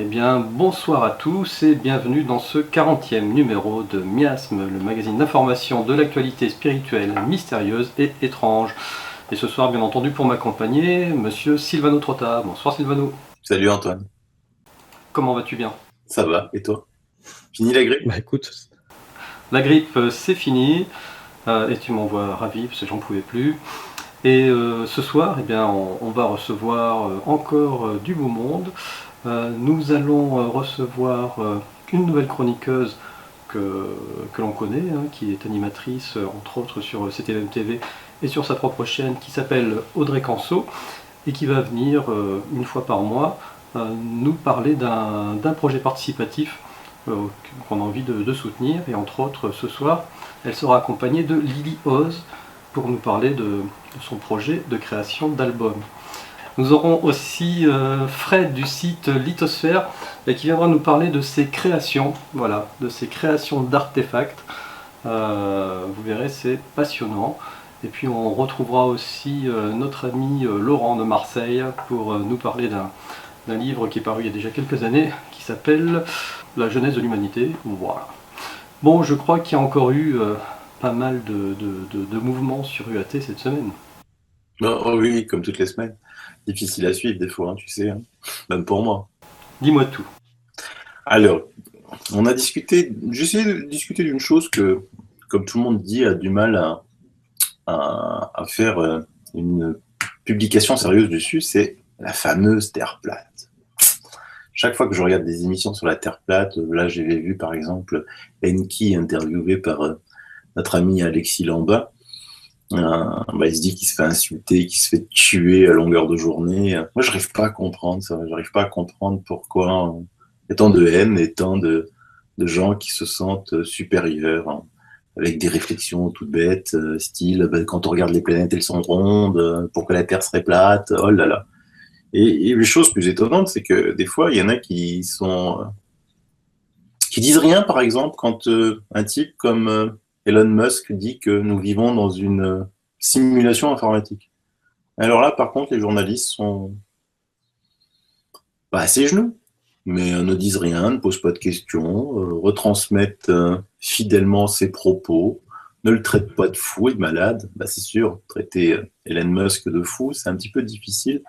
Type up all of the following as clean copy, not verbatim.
Eh bien, bonsoir à tous et bienvenue dans ce 40e numéro de Miasme, le magazine d'information de l'actualité spirituelle, mystérieuse et étrange. Et ce soir, bien entendu, pour m'accompagner, monsieur Silvano Trotta. Bonsoir Silvano. Salut Antoine, Comment vas-tu bien? ça va, et toi? Fini la grippe? Bah écoute, La grippe, c'est fini, et tu m'envoies ravi parce que j'en pouvais plus. Et ce soir, eh bien, on va recevoir encore du beau monde. Nous allons recevoir une nouvelle chroniqueuse que l'on connaît, hein, qui est animatrice entre autres sur CTVM TV et sur sa propre chaîne qui s'appelle Audrey Canso et qui va venir une fois par mois nous parler d'un projet participatif qu'on a envie de soutenir. Et entre autres, ce soir, elle sera accompagnée de Lily Oz pour nous parler de son projet de création d'album. Nous aurons aussi Fred du site Lithosphère qui viendra nous parler de ses créations, voilà, de ses créations d'artefacts. Vous verrez, c'est passionnant. Et puis on retrouvera aussi notre ami Laurent de Marseille pour nous parler d'un livre qui est paru il y a déjà quelques années, qui s'appelle La genèse de l'humanité. Voilà. Bon, je crois qu'il y a encore eu pas mal de mouvements sur UAT cette semaine. Oh oui, comme toutes les semaines. Difficile à suivre des fois, hein, tu sais, hein. Même pour moi. Dis-moi tout. Alors, j'ai essayé de discuter d'une chose que, comme tout le monde dit, a du mal à faire une publication sérieuse dessus, c'est la fameuse Terre plate. Chaque fois que je regarde des émissions sur la Terre plate, là j'avais vu par exemple Enki interviewé par notre ami Alexis Lambin. Il se dit qu'il se fait insulter, qu'il se fait tuer à longueur de journée. Moi, j'arrive pas à comprendre ça. J'arrive pas à comprendre pourquoi il y a tant de haine et tant de gens qui se sentent supérieurs, hein, avec des réflexions toutes bêtes, style quand on regarde les planètes, elles sont rondes, pourquoi la Terre serait plate, oh là là. Et les choses plus étonnantes, c'est que des fois, il y en a qui disent rien, par exemple, quand un type comme Elon Musk dit que nous vivons dans une simulation informatique. Alors là, par contre, les journalistes sont à ses genoux, mais ne disent rien, ne posent pas de questions, retransmettent fidèlement ses propos, ne le traitent pas de fou et de malade. C'est sûr, traiter Elon Musk de fou, c'est un petit peu difficile.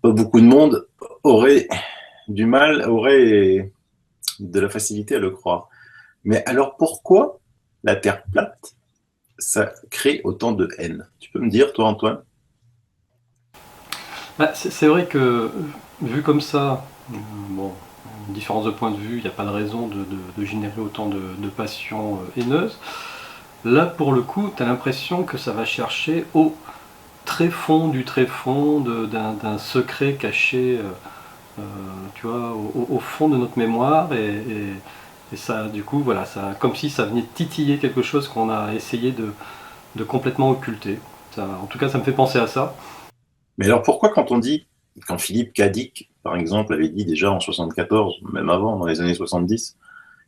Pas beaucoup de monde aurait de la facilité à le croire. Mais alors pourquoi la Terre plate, ça crée autant de haine? Tu peux me dire, toi, Antoine? C'est vrai que, vu comme ça, bon, une différence de point de vue, il n'y a pas de raison de générer autant de passions haineuses. Là, pour le coup, tu as l'impression que ça va chercher au tréfond du tréfond d'un secret caché, tu vois, au fond de notre mémoire. Et ça, du coup, voilà, ça, comme si ça venait titiller quelque chose qu'on a essayé de complètement occulter. Ça, en tout cas, ça me fait penser à ça. Mais alors pourquoi quand Philippe Cadic, par exemple, avait dit déjà en 74, même avant, dans les années 70,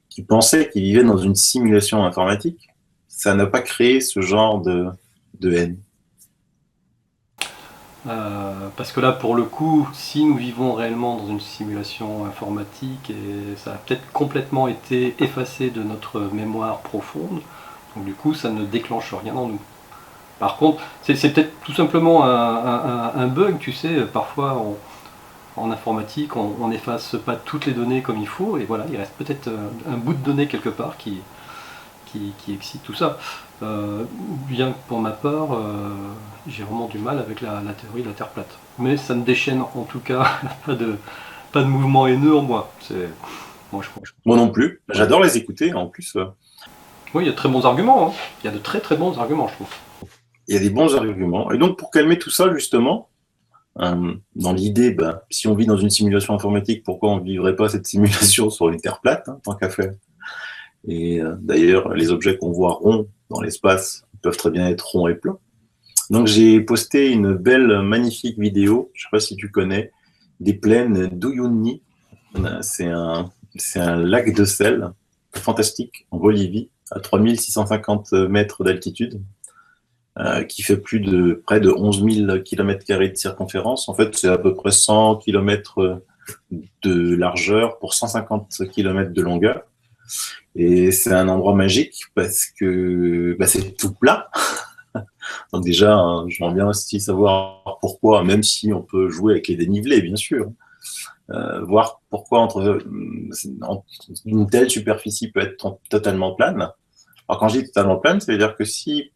qu'il pensait qu'il vivait dans une simulation informatique, ça n'a pas créé ce genre de haine? Parce que là, pour le coup, si nous vivons réellement dans une simulation informatique, et ça a peut-être complètement été effacé de notre mémoire profonde, donc du coup, ça ne déclenche rien en nous. Par contre, c'est peut-être tout simplement un bug, tu sais, parfois en informatique, on n'efface pas toutes les données comme il faut, et voilà, il reste peut-être un bout de données quelque part qui excite tout ça. Bien que pour ma part, j'ai vraiment du mal avec la théorie de la Terre plate. Mais ça ne déchaîne en tout cas pas de mouvement haineux en moi. Moi, je crois. Moi non plus. J'adore les écouter. En plus, Oui, il y a de très bons arguments, hein. Il y a de très très bons arguments, je trouve. il y a des bons arguments. Et donc, pour calmer tout ça, justement, dans l'idée, si on vit dans une simulation informatique, pourquoi on ne vivrait pas cette simulation sur une Terre plate, hein, tant qu'à faire? Et d'ailleurs, les objets qu'on voit ronds dans l'espace peuvent très bien être ronds et plats. Donc j'ai posté une belle, magnifique vidéo, je ne sais pas si tu connais, des plaines d'Uyuni. C'est un lac de sel fantastique en Bolivie, à 3650 mètres d'altitude, qui fait près de 11 000 km² de circonférence. En fait, c'est à peu près 100 km de largeur pour 150 km de longueur. Et c'est un endroit magique parce que c'est tout plat. Donc déjà, hein, j'aimerais bien aussi savoir pourquoi, même si on peut jouer avec les dénivelés, bien sûr. Voir pourquoi une telle superficie peut être totalement plane. Alors quand je dis totalement plane, ça veut dire que si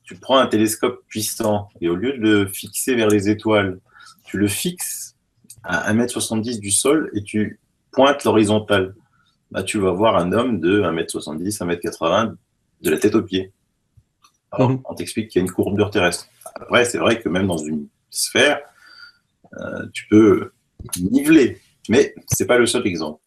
tu prends un télescope puissant et au lieu de le fixer vers les étoiles, tu le fixes à 1,70 m du sol et tu pointes l'horizontale, tu vas voir un homme de 1,70 m, 1,80 m de la tête aux pieds. Alors, on t'explique qu'il y a une courbure terrestre. Après, c'est vrai que même dans une sphère, tu peux niveler, mais c'est pas le seul exemple.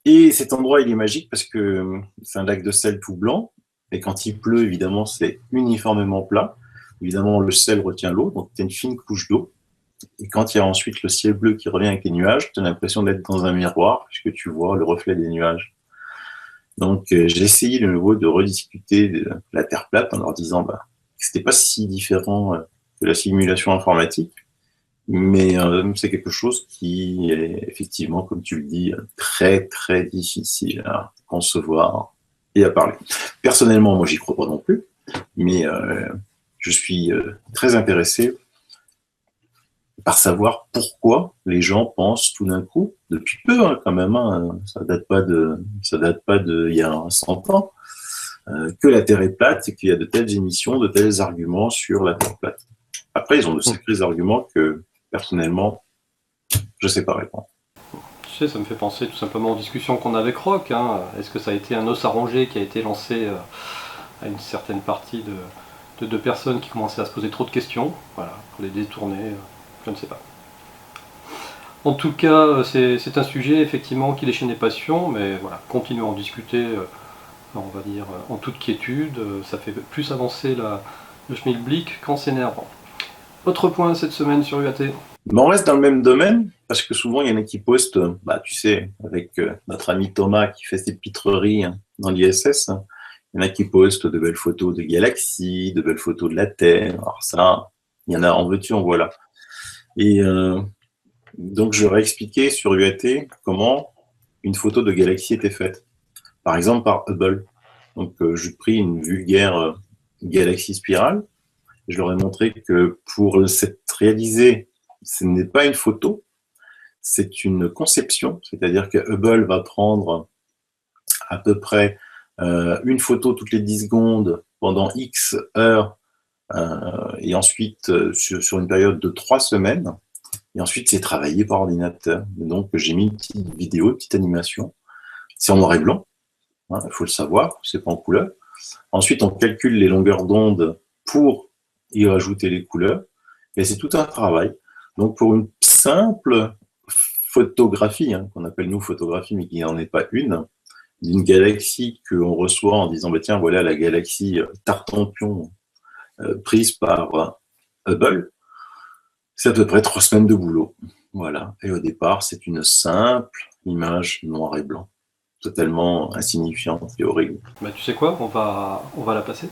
Et cet endroit, il est magique parce que c'est un lac de sel tout blanc, et quand il pleut, évidemment, c'est uniformément plat. Évidemment, le sel retient l'eau, donc tu as une fine couche d'eau. Et quand il y a ensuite le ciel bleu qui revient avec les nuages, tu as l'impression d'être dans un miroir, puisque tu vois le reflet des nuages. Donc, j'ai essayé de nouveau de rediscuter de la Terre plate en leur disant que c'était pas si différent de la simulation informatique, mais c'est quelque chose qui est effectivement, comme tu le dis, très très difficile à concevoir et à parler. Personnellement, moi, j'y crois pas non plus, mais je suis très intéressé par savoir pourquoi les gens pensent tout d'un coup, depuis peu quand même, ça date pas de il y a 100 ans, que la Terre est plate et qu'il y a de telles émissions, de tels arguments sur la Terre plate. Après, ils ont de sacrés arguments que, personnellement, je sais pas répondre. Tu sais, ça me fait penser tout simplement aux discussions qu'on a avec Rock. Est-ce que ça a été un os à ronger qui a été lancé à une certaine partie de personnes qui commençaient à se poser trop de questions, voilà, pour les détourner, je ne sais pas. En tout cas, c'est un sujet effectivement qui déchaîne les passions, mais voilà, continuons à en discuter, on va dire, en toute quiétude, ça fait plus avancer le schmilblick qu'en s'énervant. Autre point cette semaine sur UAT. On reste dans le même domaine, parce que souvent il y en a qui postent, tu sais, avec notre ami Thomas qui fait ses pitreries dans l'ISS, il y en a qui postent de belles photos de galaxies, de belles photos de la Terre. Alors ça, il y en a en veux-tu, en voilà. Et donc je leur ai expliqué sur UAT comment une photo de galaxie était faite. Par exemple par Hubble. Donc j'ai pris une vulgaire galaxie spirale. Je leur ai montré que pour cette réaliser, ce n'est pas une photo, c'est une conception. C'est-à-dire que Hubble va prendre à peu près une photo toutes les 10 secondes pendant X heures et ensuite sur une période de 3 semaines. Et ensuite, c'est travaillé par ordinateur. Et donc, j'ai mis une petite vidéo, une petite animation. C'est en noir et blanc, il faut le savoir, c'est pas en couleur. Ensuite, on calcule les longueurs d'onde pour y rajouter les couleurs. Et c'est tout un travail. Donc, pour une simple photographie, qu'on appelle nous photographie, mais qui n'en est pas une, d'une galaxie qu'on reçoit en disant, tiens, voilà la galaxie Tartampion prise par Hubble, c'est à peu près 3 semaines de boulot. Voilà. Et au départ, c'est une simple image noir et blanc, totalement insignifiante et horrible. Tu sais quoi, on va la passer.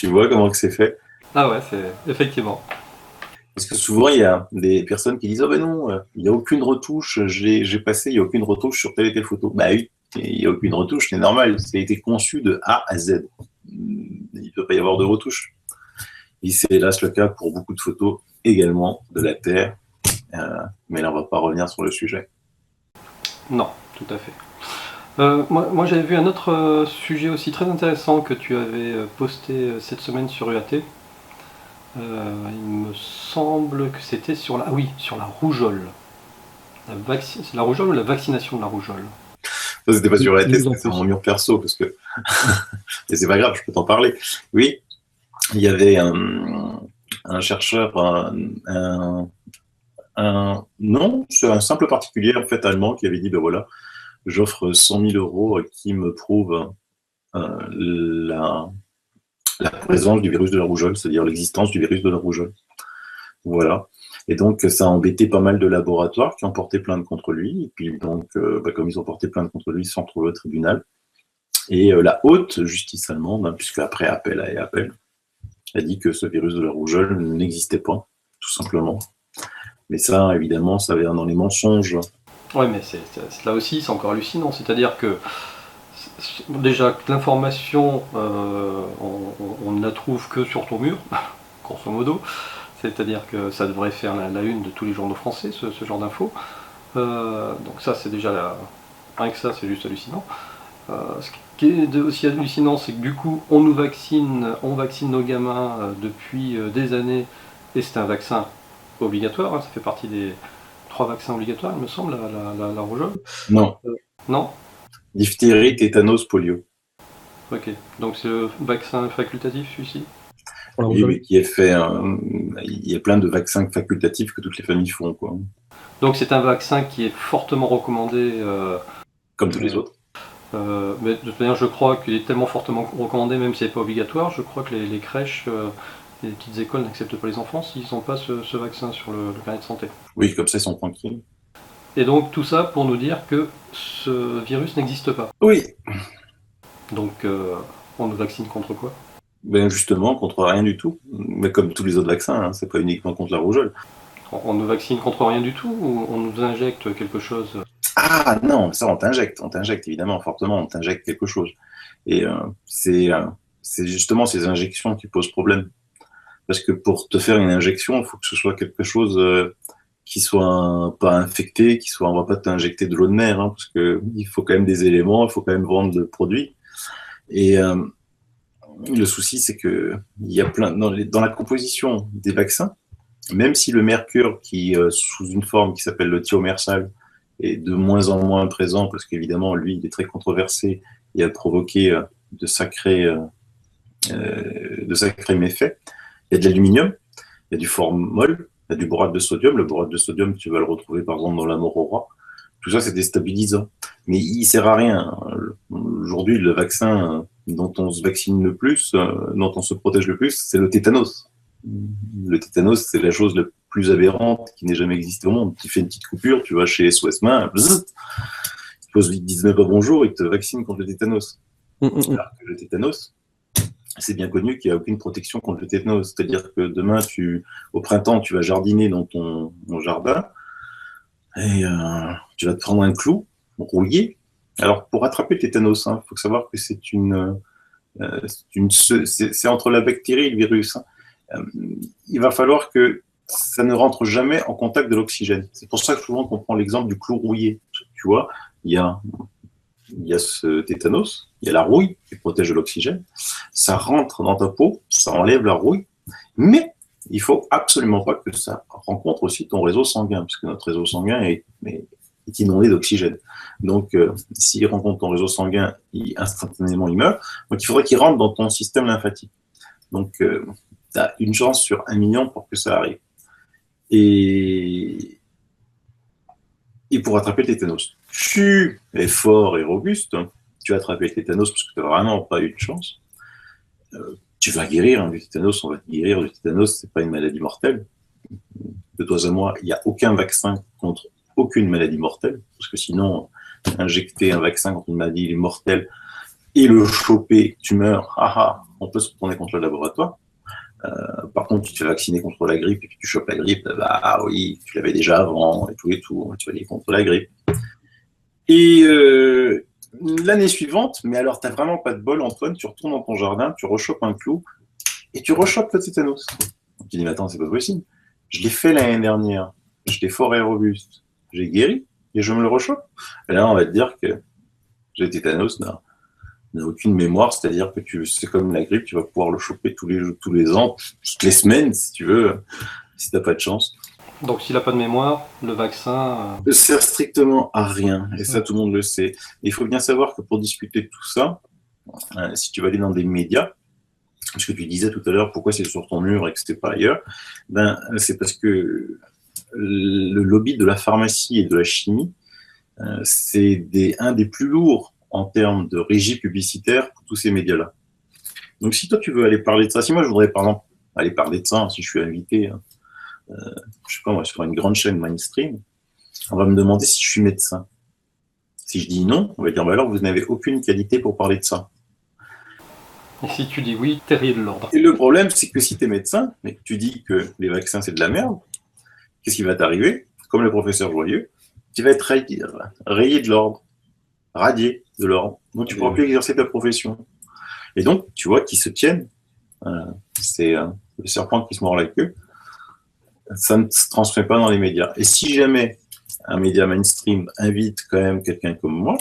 Tu vois comment que c'est fait? Ah ouais, c'est effectivement. Parce que souvent, il y a des personnes qui disent: «Oh ben non, il n'y a aucune retouche, j'ai passé, il n'y a aucune retouche sur telle et telle photo». Bah oui, il n'y a aucune retouche, c'est normal, ça a été conçu de A à Z. Il ne peut pas y avoir de retouche. Et c'est hélas le cas pour beaucoup de photos également de la Terre, mais là, on ne va pas revenir sur le sujet. Non, tout à fait. Moi j'avais vu un autre sujet aussi très intéressant que tu avais posté cette semaine sur UAT. Il me semble que c'était sur la, ah oui, sur la rougeole. C'est la rougeole ou la vaccination de la rougeole? Ça, c'était pas sur la tête, Dis-nous en c'était sur plus. mon mur perso, parce que et c'est pas grave, je peux t'en parler. Oui, il y avait un chercheur, non, c'est un simple particulier en fait allemand qui avait dit: ben voilà, j'offre 100 000 euros qui me prouve la présence du virus de la rougeole, c'est-à-dire l'existence du virus de la rougeole. Voilà. Et donc, ça a embêté pas mal de laboratoires qui ont porté plainte contre lui. Et puis, donc, comme ils ont porté plainte contre lui, ils se sont retrouvés au tribunal. Et la haute justice allemande, hein, puisque après appel et appel, a dit que ce virus de la rougeole n'existait pas, tout simplement. Mais ça, évidemment, ça vient dans les mensonges. Ouais, mais là aussi, c'est encore hallucinant. C'est-à-dire que déjà, l'information, on ne la trouve que sur ton mur, grosso modo. C'est-à-dire que ça devrait faire la une de tous les journaux français, ce genre d'infos. Donc ça, c'est déjà rien que ça, c'est juste hallucinant. Ce qui est aussi hallucinant, c'est que du coup, on vaccine nos gamins depuis des années, et c'est un vaccin obligatoire, hein, ça fait partie des 3 vaccins obligatoires, il me semble, la rougeole. Non. Non? Diphtérie, tétanos, polio. Ok, donc c'est le vaccin facultatif celui-ci? Pour la Oui, rougeole. mais qui est fait. Il y a plein de vaccins facultatifs que toutes les familles font, quoi. Donc c'est un vaccin qui est fortement recommandé. Comme tous les autres. Mais de toute manière, je crois qu'il est tellement fortement recommandé, même si c'est pas obligatoire. Je crois que les crèches, les petites écoles n'acceptent pas les enfants s'ils n'ont pas ce vaccin sur le carnet de santé. Oui, comme ça, ils sont tranquilles. Et donc tout ça pour nous dire que ce virus n'existe pas. Oui, Donc on nous vaccine contre quoi? ben justement, contre rien du tout. Mais comme tous les autres vaccins, hein, c'est pas uniquement contre la rougeole. On nous vaccine contre rien du tout ou on nous injecte quelque chose? Ah non, ça on t'injecte évidemment, fortement, on t'injecte quelque chose. Et c'est justement ces injections qui posent problème. Parce que pour te faire une injection, il faut que ce soit quelque chose qui soit pas infecté, on va pas t'injecter de l'eau de mer, hein, parce que il faut quand même des éléments, il faut quand même vendre le produit. Et le souci, c'est que il y a plein dans la composition des vaccins, même si le mercure, qui sous une forme qui s'appelle le thiomersal, est de moins en moins présent, parce qu'évidemment, lui, il est très controversé et a provoqué de sacrés méfaits. Il y a de l'aluminium, il y a du formol, il y a du borate de sodium. Le borate de sodium, tu vas le retrouver par exemple dans la mort au roi. Tout ça, c'est déstabilisant. Mais il ne sert à rien. Aujourd'hui, le vaccin dont on se vaccine le plus, dont on se protège le plus, c'est le tétanos. Le tétanos, c'est la chose la plus aberrante qui n'ait jamais existé au monde. Tu fais une petite coupure, tu vas chez SOS Main, ils te disent même pas bonjour, ils te vaccinent contre le tétanos. Alors que le tétanos, c'est bien connu qu'il n'y a aucune protection contre le tétanos. C'est-à-dire que demain, au printemps, tu vas jardiner dans ton jardin et tu vas te prendre un clou rouillé. Alors, pour attraper le tétanos, il faut savoir que c'est entre la bactérie et le virus. Il va falloir que ça ne rentre jamais en contact de l'oxygène. C'est pour ça que souvent qu'on prend l'exemple du clou rouillé. Tu vois, il y a ce tétanos, il y a la rouille qui protège de l'oxygène, ça rentre dans ta peau, ça enlève la rouille, mais il faut absolument pas que ça rencontre aussi ton réseau sanguin, parce que notre réseau sanguin est inondé d'oxygène. Donc, s'il rencontre ton réseau sanguin, instantanément il meurt. Donc, il faudrait qu'il rentre dans ton système lymphatique. Donc, tu as une chance sur 1 million pour que ça arrive. Et pour attraper le tétanos, tu es fort et robuste, tu as attrapé le tétanos parce que tu n'as vraiment pas eu de chance. Tu vas guérir du tétanos, on va te guérir du tétanos, c'est pas une maladie mortelle. De toi à moi, il n'y a aucun vaccin contre aucune maladie mortelle, parce que sinon, injecter un vaccin contre une maladie mortelle et le choper, tu meurs, on peut se retourner contre le laboratoire. Par contre, tu te fais vacciner contre la grippe et puis tu chopes la grippe, bah oui, tu l'avais déjà avant et tout, tu vas aller contre la grippe. Et l'année suivante, mais alors t'as vraiment pas de bol, Antoine, tu retournes dans ton jardin, tu rechopes un clou et tu rechopes le tétanos. Tu dis, mais attends, c'est pas possible. Je l'ai fait l'année dernière, je l'ai fort et robuste, j'ai guéri et je me le rechope. Et là, on va te dire que le tétanos n'a aucune mémoire, c'est-à-dire que c'est comme la grippe, tu vas pouvoir le choper tous les ans, toutes les semaines, si tu veux, si t'as pas de chance. Donc s'il n'a pas de mémoire, le vaccin... Ne sert strictement à rien, et ça tout le monde le sait. Et il faut bien savoir que pour discuter de tout ça, si tu vas aller dans des médias, parce que tu disais tout à l'heure pourquoi c'est sur ton mur et que c'était pas ailleurs, c'est parce que le lobby de la pharmacie et de la chimie, c'est un des plus lourds en termes de régie publicitaire pour tous ces médias-là. Donc si toi tu veux aller parler de ça, si moi je voudrais par exemple aller parler de ça, si je suis invité, je sais pas moi, sur une grande chaîne mainstream, on va me demander si je suis médecin. Si je dis non, on va dire bah alors vous n'avez aucune qualité pour parler de ça. Et si tu dis oui, t'es rayé de l'ordre. Et le problème, c'est que si tu es médecin, mais que tu dis que les vaccins c'est de la merde, qu'est-ce qui va t'arriver? Comme le professeur Joyeux, tu vas être rayé de l'ordre, radié de l'ordre. Donc tu ne pourras plus exercer ta profession. Et donc, tu vois qu'ils se tiennent, c'est le serpent qui se mord la queue, ça ne se transmet pas dans les médias. Et si jamais un média mainstream invite quand même quelqu'un comme moi,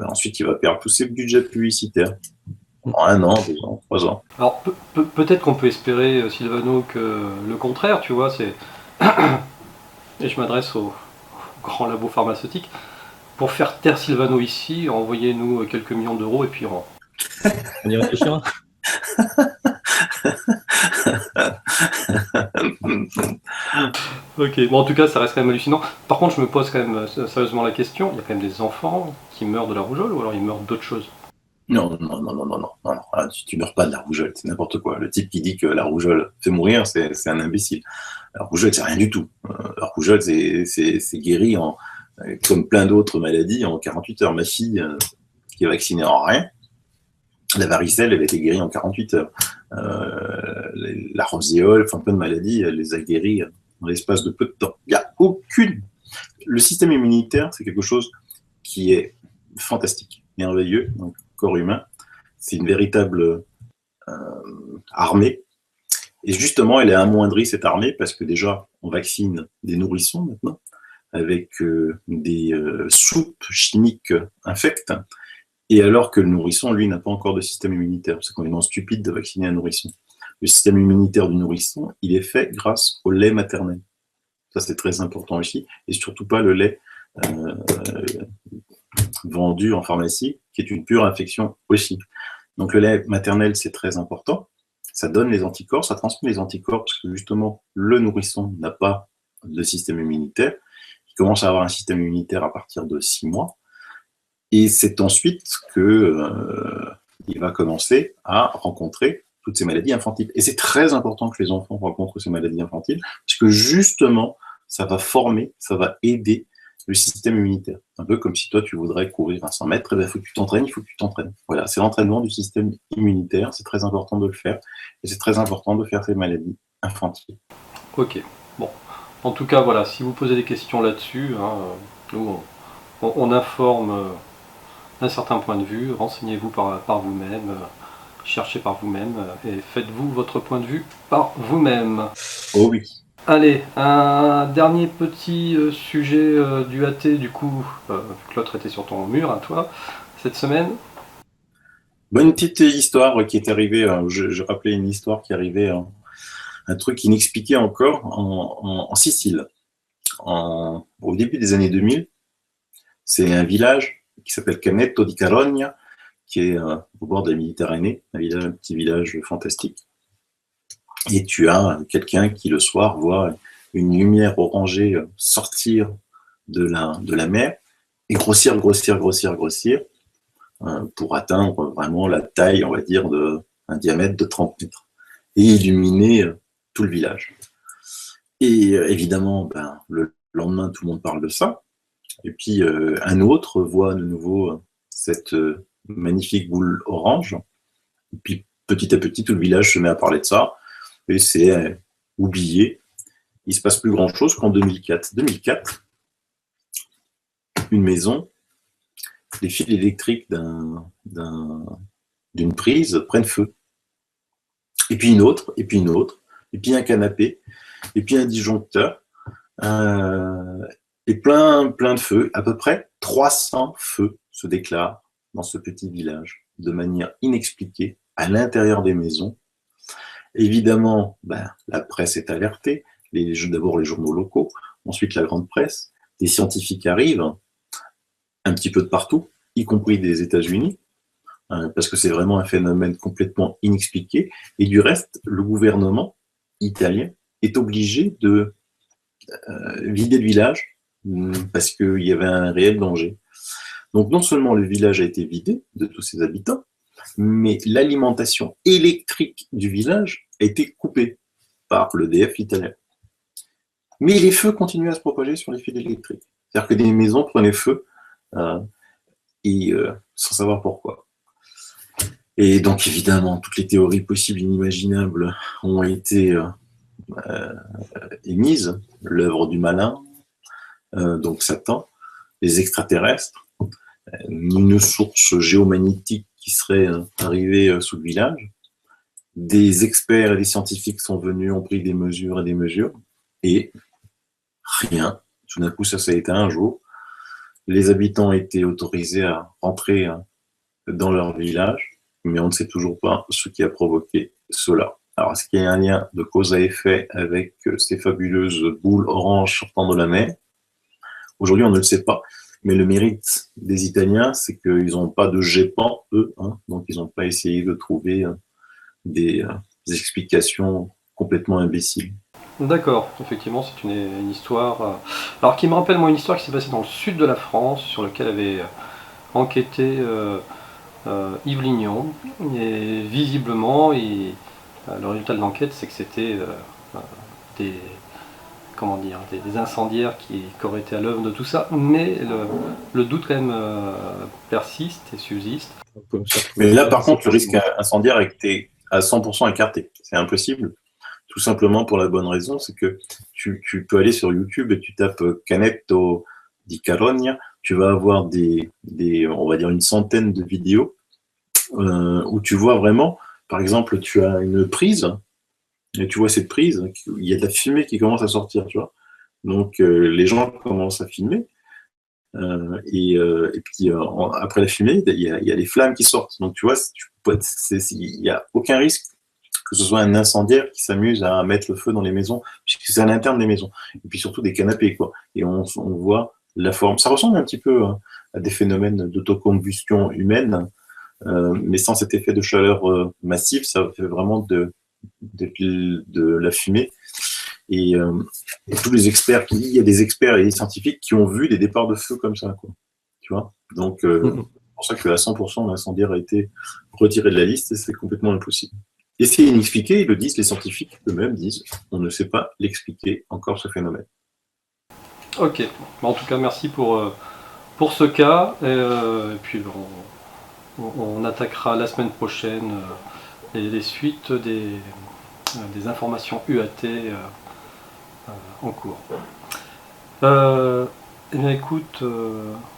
ensuite il va perdre tous ses budgets publicitaires. En 1 an, 2 ans, 3 ans. Alors peut-être qu'on peut espérer, Sylvano, que le contraire, tu vois, c'est... Et je m'adresse au grand labo pharmaceutique. Pour faire taire Sylvano ici, envoyez-nous quelques millions d'euros et puis on y réfléchira. Ok, bon en tout cas ça reste quand même hallucinant. Par contre je me pose quand même sérieusement la question, il y a quand même des enfants qui meurent de la rougeole ou alors ils meurent d'autres choses? Non. Ah, tu meurs pas de la rougeole, c'est n'importe quoi. Le type qui dit que la rougeole fait mourir, c'est un imbécile. La rougeole, c'est rien du tout. La rougeole, c'est guéri comme plein d'autres maladies en 48 heures. Ma fille, qui est vaccinée en rien, la varicelle, elle a été guérie en 48 heures. La roséole, enfin plein de maladies, elle les a guéries dans l'espace de peu de temps. Il n'y a aucune... Le système immunitaire, c'est quelque chose qui est fantastique, merveilleux. Donc, corps humain, c'est une véritable armée. Et justement, elle est amoindrie, cette armée, parce que déjà, on vaccine des nourrissons maintenant, avec des soupes chimiques infectes, et alors que le nourrisson, lui, n'a pas encore de système immunitaire. C'est complètement stupide de vacciner un nourrisson. Le système immunitaire du nourrisson, il est fait grâce au lait maternel. Ça, c'est très important aussi. Et surtout pas le lait vendu en pharmacie, qui est une pure infection aussi. Donc le lait maternel, c'est très important. Ça donne les anticorps, ça transmet les anticorps, parce que justement, le nourrisson n'a pas de système immunitaire. Il commence à avoir un système immunitaire à partir de 6 mois. Et c'est ensuite qu'il va commencer à rencontrer toutes ces maladies infantiles. Et c'est très important que les enfants rencontrent ces maladies infantiles, parce que justement, ça va former, ça va aider le système immunitaire. Un peu comme si toi, tu voudrais courir à 100 mètres, il faut que tu t'entraînes, il faut que tu t'entraînes. Voilà, c'est l'entraînement du système immunitaire, c'est très important de le faire, et c'est très important de faire ces maladies infantiles. Ok, bon. En tout cas, voilà, si vous posez des questions là-dessus, nous, on informe d'un certain point de vue, renseignez-vous par vous-même, cherchez par vous-même, et faites-vous votre point de vue par vous-même. Oh oui. Allez, un dernier petit sujet du AT, du coup, vu que l'autre était sur ton mur, à toi, cette semaine. Bonne petite histoire qui est arrivée, je rappelais une histoire qui arrivait, un truc inexpliqué encore, en Sicile, au début des années 2000. C'est un village qui s'appelle Canetto di Carogna, qui est au bord de la Méditerranée, un petit village fantastique. Et tu as quelqu'un qui, le soir, voit une lumière orangée sortir de la mer et grossir, pour atteindre vraiment la taille, on va dire, un diamètre de 30 mètres et illuminer tout le village. Et évidemment, le lendemain, tout le monde parle de ça. Et puis, un autre voit de nouveau cette magnifique boule orange. Et puis, petit à petit, tout le village se met à parler de ça, et c'est oublié. Il ne se passe plus grand-chose qu'en 2004. 2004, une maison, les fils électriques d'une prise prennent feu. Et puis une autre, et puis une autre, et puis un canapé, et puis un disjoncteur, et plein de feux. À peu près 300 feux se déclarent dans ce petit village, de manière inexpliquée, à l'intérieur des maisons. Évidemment, la presse est alertée, d'abord les journaux locaux, ensuite la grande presse, des scientifiques arrivent, un petit peu de partout, y compris des États-Unis, parce que c'est vraiment un phénomène complètement inexpliqué. Et du reste, le gouvernement italien est obligé de vider le village parce qu'il y avait un réel danger. Donc non seulement le village a été vidé de tous ses habitants, mais l'alimentation électrique du village a été coupée par l'EDF italien. Mais les feux continuaient à se propager sur les fils électriques. C'est-à-dire que des maisons prenaient feu sans savoir pourquoi. Et donc évidemment, toutes les théories possibles et inimaginables ont été émises. L'œuvre du malin, donc Satan, les extraterrestres, une source géomagnétique qui serait arrivée sous le village. Des experts et des scientifiques sont venus, ont pris des mesures, et rien. Tout d'un coup, ça s'est éteint un jour. Les habitants étaient autorisés à rentrer dans leur village, mais on ne sait toujours pas ce qui a provoqué cela. Alors, est-ce qu'il y a un lien de cause à effet avec ces fabuleuses boules oranges sortant de la mer? Aujourd'hui, on ne le sait pas. Mais le mérite des Italiens, c'est qu'ils n'ont pas de GEPAN, eux, donc ils n'ont pas essayé de trouver des explications complètement imbéciles. D'accord, effectivement, c'est une histoire. Alors, qui me rappelle, moi, une histoire qui s'est passée dans le sud de la France, sur laquelle avait enquêté Yves Lignon. Et visiblement, le résultat de l'enquête, c'est que c'était des. Comment dire, des incendiaires qui auraient été à l'œuvre de tout ça, mais le doute quand même persiste et subsiste. Mais là, par contre, le risque incendiaire a été à 100% écarté. C'est impossible, tout simplement pour la bonne raison, c'est que tu peux aller sur YouTube et tu tapes Canetto di Carogna, tu vas avoir on va dire une centaine de vidéos où tu vois vraiment, par exemple, tu as une prise, et tu vois cette prise, il y a de la fumée qui commence à sortir, tu vois. Donc les gens commencent à filmer, et puis après la fumée, il y a les flammes qui sortent. Donc tu vois, il n'y a aucun risque que ce soit un incendiaire qui s'amuse à mettre le feu dans les maisons, puisque c'est à l'interne des maisons. Et puis surtout des canapés, quoi. Et on voit la forme. Ça ressemble un petit peu à des phénomènes d'autocombustion humaine, mais sans cet effet de chaleur massive, ça fait vraiment de la fumée. Et tous les experts, il y a des experts et des scientifiques qui ont vu des départs de feu comme ça, quoi. Tu vois. Donc, c'est pour ça que à 100%, l'incendiaire a été retiré de la liste et c'est complètement impossible. Et c'est inexpliqué, ils le disent, les scientifiques eux-mêmes disent, on ne sait pas l'expliquer encore ce phénomène. Ok, en tout cas, merci pour ce cas. Et puis, on attaquera la semaine prochaine les suites des informations UAT en cours. Eh bien écoute,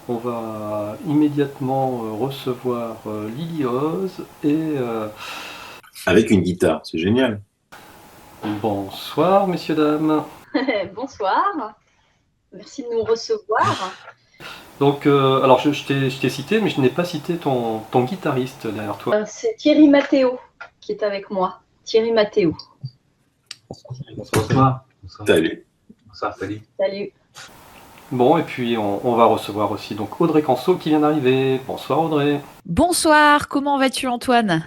on va immédiatement recevoir Lily Oz et... Avec une guitare, c'est génial. Bonsoir messieurs, dames. Bonsoir, merci de nous recevoir. Donc, alors je t'ai cité, mais je n'ai pas cité ton guitariste derrière toi. C'est Thierry Matteo qui est avec moi. Thierry Matteo. Bonsoir. Salut. Bonsoir, salut. Salut. Bon, et puis on va recevoir aussi donc Audrey Canso qui vient d'arriver. Bonsoir Audrey. Bonsoir, comment vas-tu Antoine?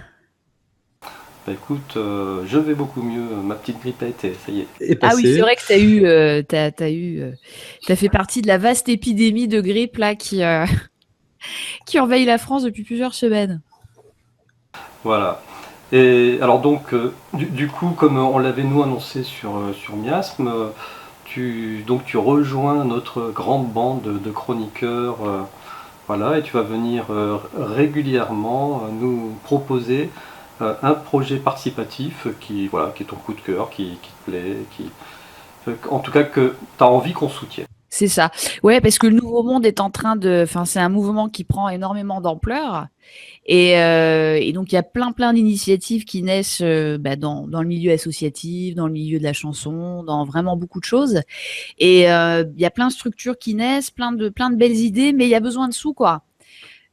Bah écoute, je vais beaucoup mieux, ma petite grippe a été, ça y est. Ah oui, c'est vrai que t'as fait partie de la vaste épidémie de grippe là qui envahit la France depuis plusieurs semaines. Voilà. Et alors donc, du coup, comme on l'avait nous annoncé sur Miasme, tu rejoins notre grande bande de chroniqueurs, voilà, et tu vas venir régulièrement nous proposer un projet participatif qui est ton coup de cœur, qui te plaît, en tout cas que tu as envie qu'on soutienne. C'est ça. Ouais, parce que le Nouveau Monde est en train enfin, c'est un mouvement qui prend énormément d'ampleur. Et donc, il y a plein d'initiatives qui naissent dans le milieu associatif, dans le milieu de la chanson, dans vraiment beaucoup de choses. Et il y a plein de structures qui naissent, plein de belles idées, mais il y a besoin de sous, quoi.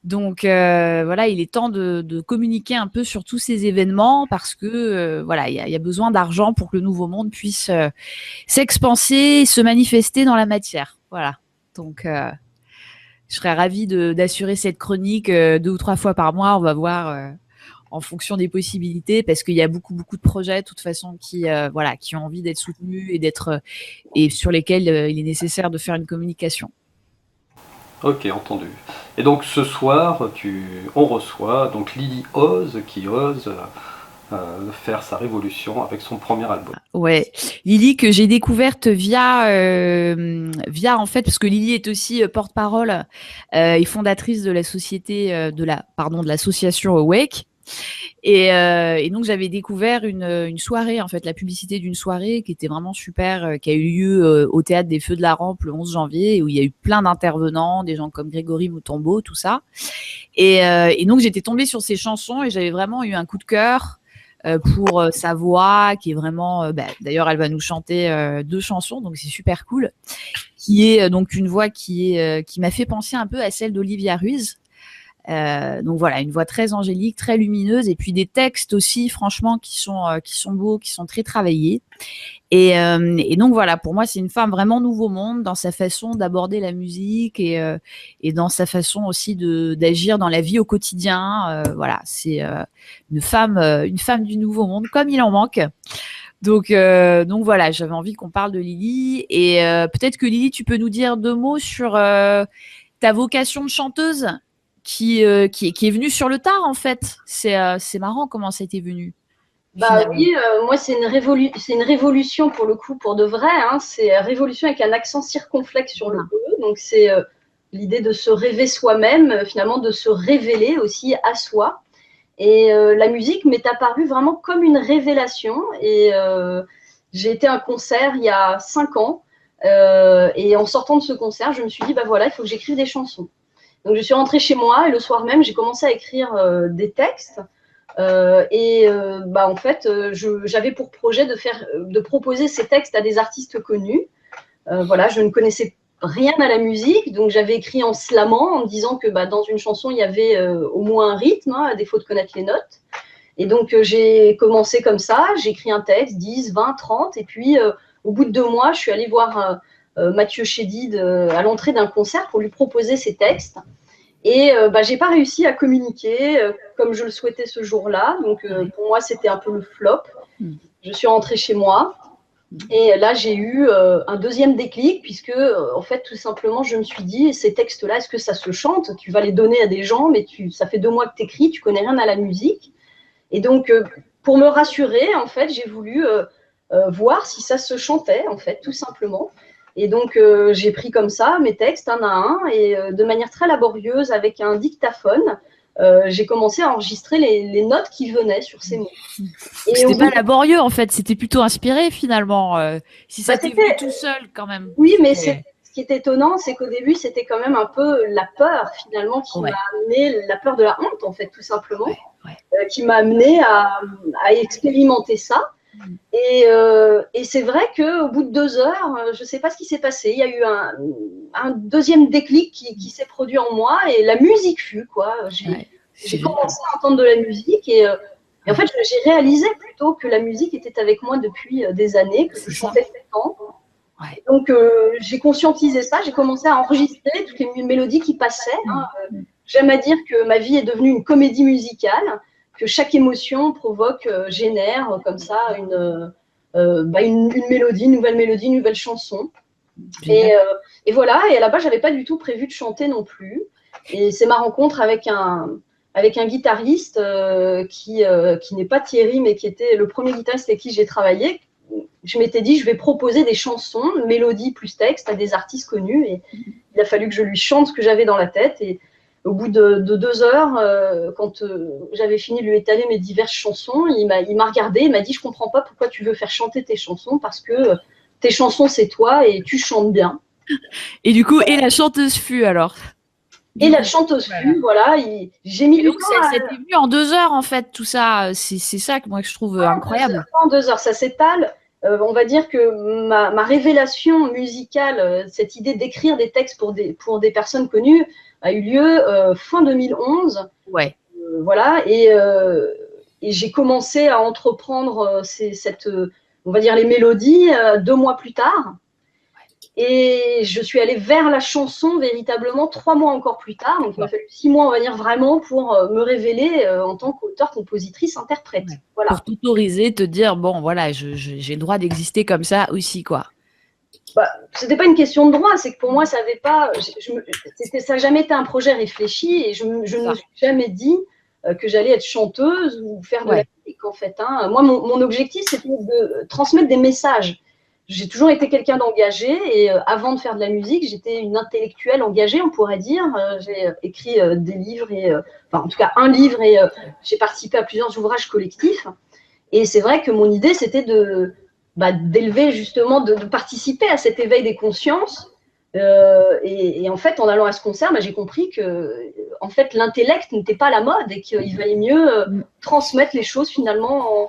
Donc voilà, il est temps de communiquer un peu sur tous ces événements parce que voilà, il y a besoin d'argent pour que le Nouveau Monde puisse s'expanser, se manifester dans la matière. Voilà. Donc je serais ravie d'assurer cette chronique 2 ou 3 fois par mois. On va voir en fonction des possibilités parce qu'il y a beaucoup de projets de toute façon qui ont envie d'être soutenus et sur lesquels il est nécessaire de faire une communication. Ok, entendu. Et donc ce soir, on reçoit donc Lily Oz qui ose faire sa révolution avec son premier album. Ouais, Lily que j'ai découverte via en fait parce que Lily est aussi porte-parole et fondatrice de la société de l'association Awake. Et donc j'avais découvert une soirée, en fait, la publicité d'une soirée qui était vraiment super, qui a eu lieu au théâtre des Feux de la Rampe le 11 janvier, où il y a eu plein d'intervenants, des gens comme Grégory Mutombo, tout ça. Et donc j'étais tombée sur ses chansons et j'avais vraiment eu un coup de cœur pour sa voix, qui est vraiment, d'ailleurs elle va nous chanter 2 chansons, donc c'est super cool, qui est donc une voix qui m'a fait penser un peu à celle d'Olivia Ruiz. Donc voilà, une voix très angélique, très lumineuse, et puis des textes aussi, franchement, qui sont beaux, qui sont très travaillés. Et donc voilà, pour moi, c'est une femme vraiment nouveau monde dans sa façon d'aborder la musique et dans sa façon aussi d'agir dans la vie au quotidien. Voilà, c'est une femme du nouveau monde, comme il en manque. Donc voilà, j'avais envie qu'on parle de Lily. Et peut-être que Lily, tu peux nous dire 2 mots sur ta vocation de chanteuse qui est venue sur le tard, en fait. C'est marrant comment ça a été venu. Bah oui, moi c'est une révolution pour le coup, pour de vrai. Hein. C'est révolution avec un accent circonflexe sur le E. Donc c'est l'idée de se rêver soi-même, finalement de se révéler aussi à soi. Et la musique m'est apparue vraiment comme une révélation. Et j'ai été à un concert il y a 5 ans. Et en sortant de ce concert, je me suis dit, bah voilà, il faut que j'écrive des chansons. Donc je suis rentrée chez moi et le soir même, j'ai commencé à écrire des textes. En fait, j'avais pour projet de proposer ces textes à des artistes connus. Voilà, je ne connaissais rien à la musique, donc j'avais écrit en slamant, en me disant que dans une chanson, il y avait au moins un rythme, à défaut de connaître les notes. Et donc, j'ai commencé comme ça, j'ai écrit un texte, 10, 20, 30, et puis au bout de 2 mois, je suis allée voir Mathieu Chédid à l'entrée d'un concert pour lui proposer ces textes. Et j'ai pas réussi à communiquer comme je le souhaitais ce jour-là. Donc pour moi, c'était un peu le flop. Je suis rentrée chez moi et là, j'ai eu un deuxième déclic puisque en fait, tout simplement, je me suis dit, ces textes-là, est-ce que ça se chante? Tu vas les donner à des gens, mais ça fait 2 mois que tu écris, tu connais rien à la musique. Et donc, pour me rassurer, en fait, j'ai voulu voir si ça se chantait, en fait, tout simplement. Et donc, j'ai pris comme ça mes textes un à un et de manière très laborieuse avec un dictaphone, j'ai commencé à enregistrer les notes qui venaient sur ces mots. C'était pas laborieux, en fait, c'était plutôt inspiré finalement. Si ça t'est venu tout seul quand même. Oui, mais ce qui est étonnant, c'est qu'au début, c'était quand même un peu la peur finalement qui m'a amené, la peur de la honte en fait, tout simplement, qui m'a amené à expérimenter ça. Et c'est vrai qu'au bout de 2 heures, je ne sais pas ce qui s'est passé. Il y a eu un deuxième déclic qui s'est produit en moi et la musique fut, quoi. J'ai commencé à entendre de la musique et en fait, j'ai réalisé plutôt que la musique était avec moi depuis des années, que je chantais tout le temps. Donc, j'ai conscientisé ça, j'ai commencé à enregistrer toutes les mélodies qui passaient. J'aime à dire que ma vie est devenue une comédie musicale, que chaque émotion provoque, génère comme ça une mélodie, une nouvelle chanson. Et voilà, et à la base, je n'avais pas du tout prévu de chanter non plus. Et c'est ma rencontre avec un guitariste qui n'est pas Thierry, mais qui était le premier guitariste avec qui j'ai travaillé. Je m'étais dit, je vais proposer des chansons, mélodies plus texte, à des artistes connus. Et il a fallu que je lui chante ce que j'avais dans la tête. Au bout de 2 heures, quand j'avais fini de lui étaler mes diverses chansons, il m'a regardé, il m'a dit, je comprends pas pourquoi tu veux faire chanter tes chansons, parce que tes chansons, c'est toi et tu chantes bien. Et du coup, et la chanteuse fut alors. Et la chanteuse fut, voilà, j'ai mis Et du donc, temps à... c'était venu en 2 heures, en fait, tout ça. C'est ça que moi, que je trouve incroyable. En 2 heures, ça s'étale. On va dire que ma révélation musicale, cette idée d'écrire des textes pour des personnes connues, a eu lieu fin 2011. Ouais. Voilà, et j'ai commencé à entreprendre on va dire, les mélodies 2 mois plus tard. Et je suis allée vers la chanson véritablement 3 mois encore plus tard. Donc, il m'a fallu 6 mois, on va dire, vraiment pour me révéler en tant qu'auteur, compositrice, interprète. Ouais. Voilà. Pour t'autoriser, te dire, bon, voilà, j'ai le droit d'exister comme ça aussi, quoi. Bah, c'était pas une question de droit, c'est que pour moi, ça n'a jamais été un projet réfléchi et je ne me suis jamais dit que j'allais être chanteuse ou faire de la musique, en fait. Hein. Moi, mon objectif, c'était de transmettre des messages. J'ai toujours été quelqu'un d'engagé et avant de faire de la musique, j'étais une intellectuelle engagée, on pourrait dire. J'ai écrit des livres, enfin, en tout cas un livre, et j'ai participé à plusieurs ouvrages collectifs. Et c'est vrai que mon idée, c'était d'élever justement, de participer à cet éveil des consciences. Et en fait, en allant à ce concert, j'ai compris que en fait, l'intellect n'était pas la mode et qu'il valait mieux transmettre les choses finalement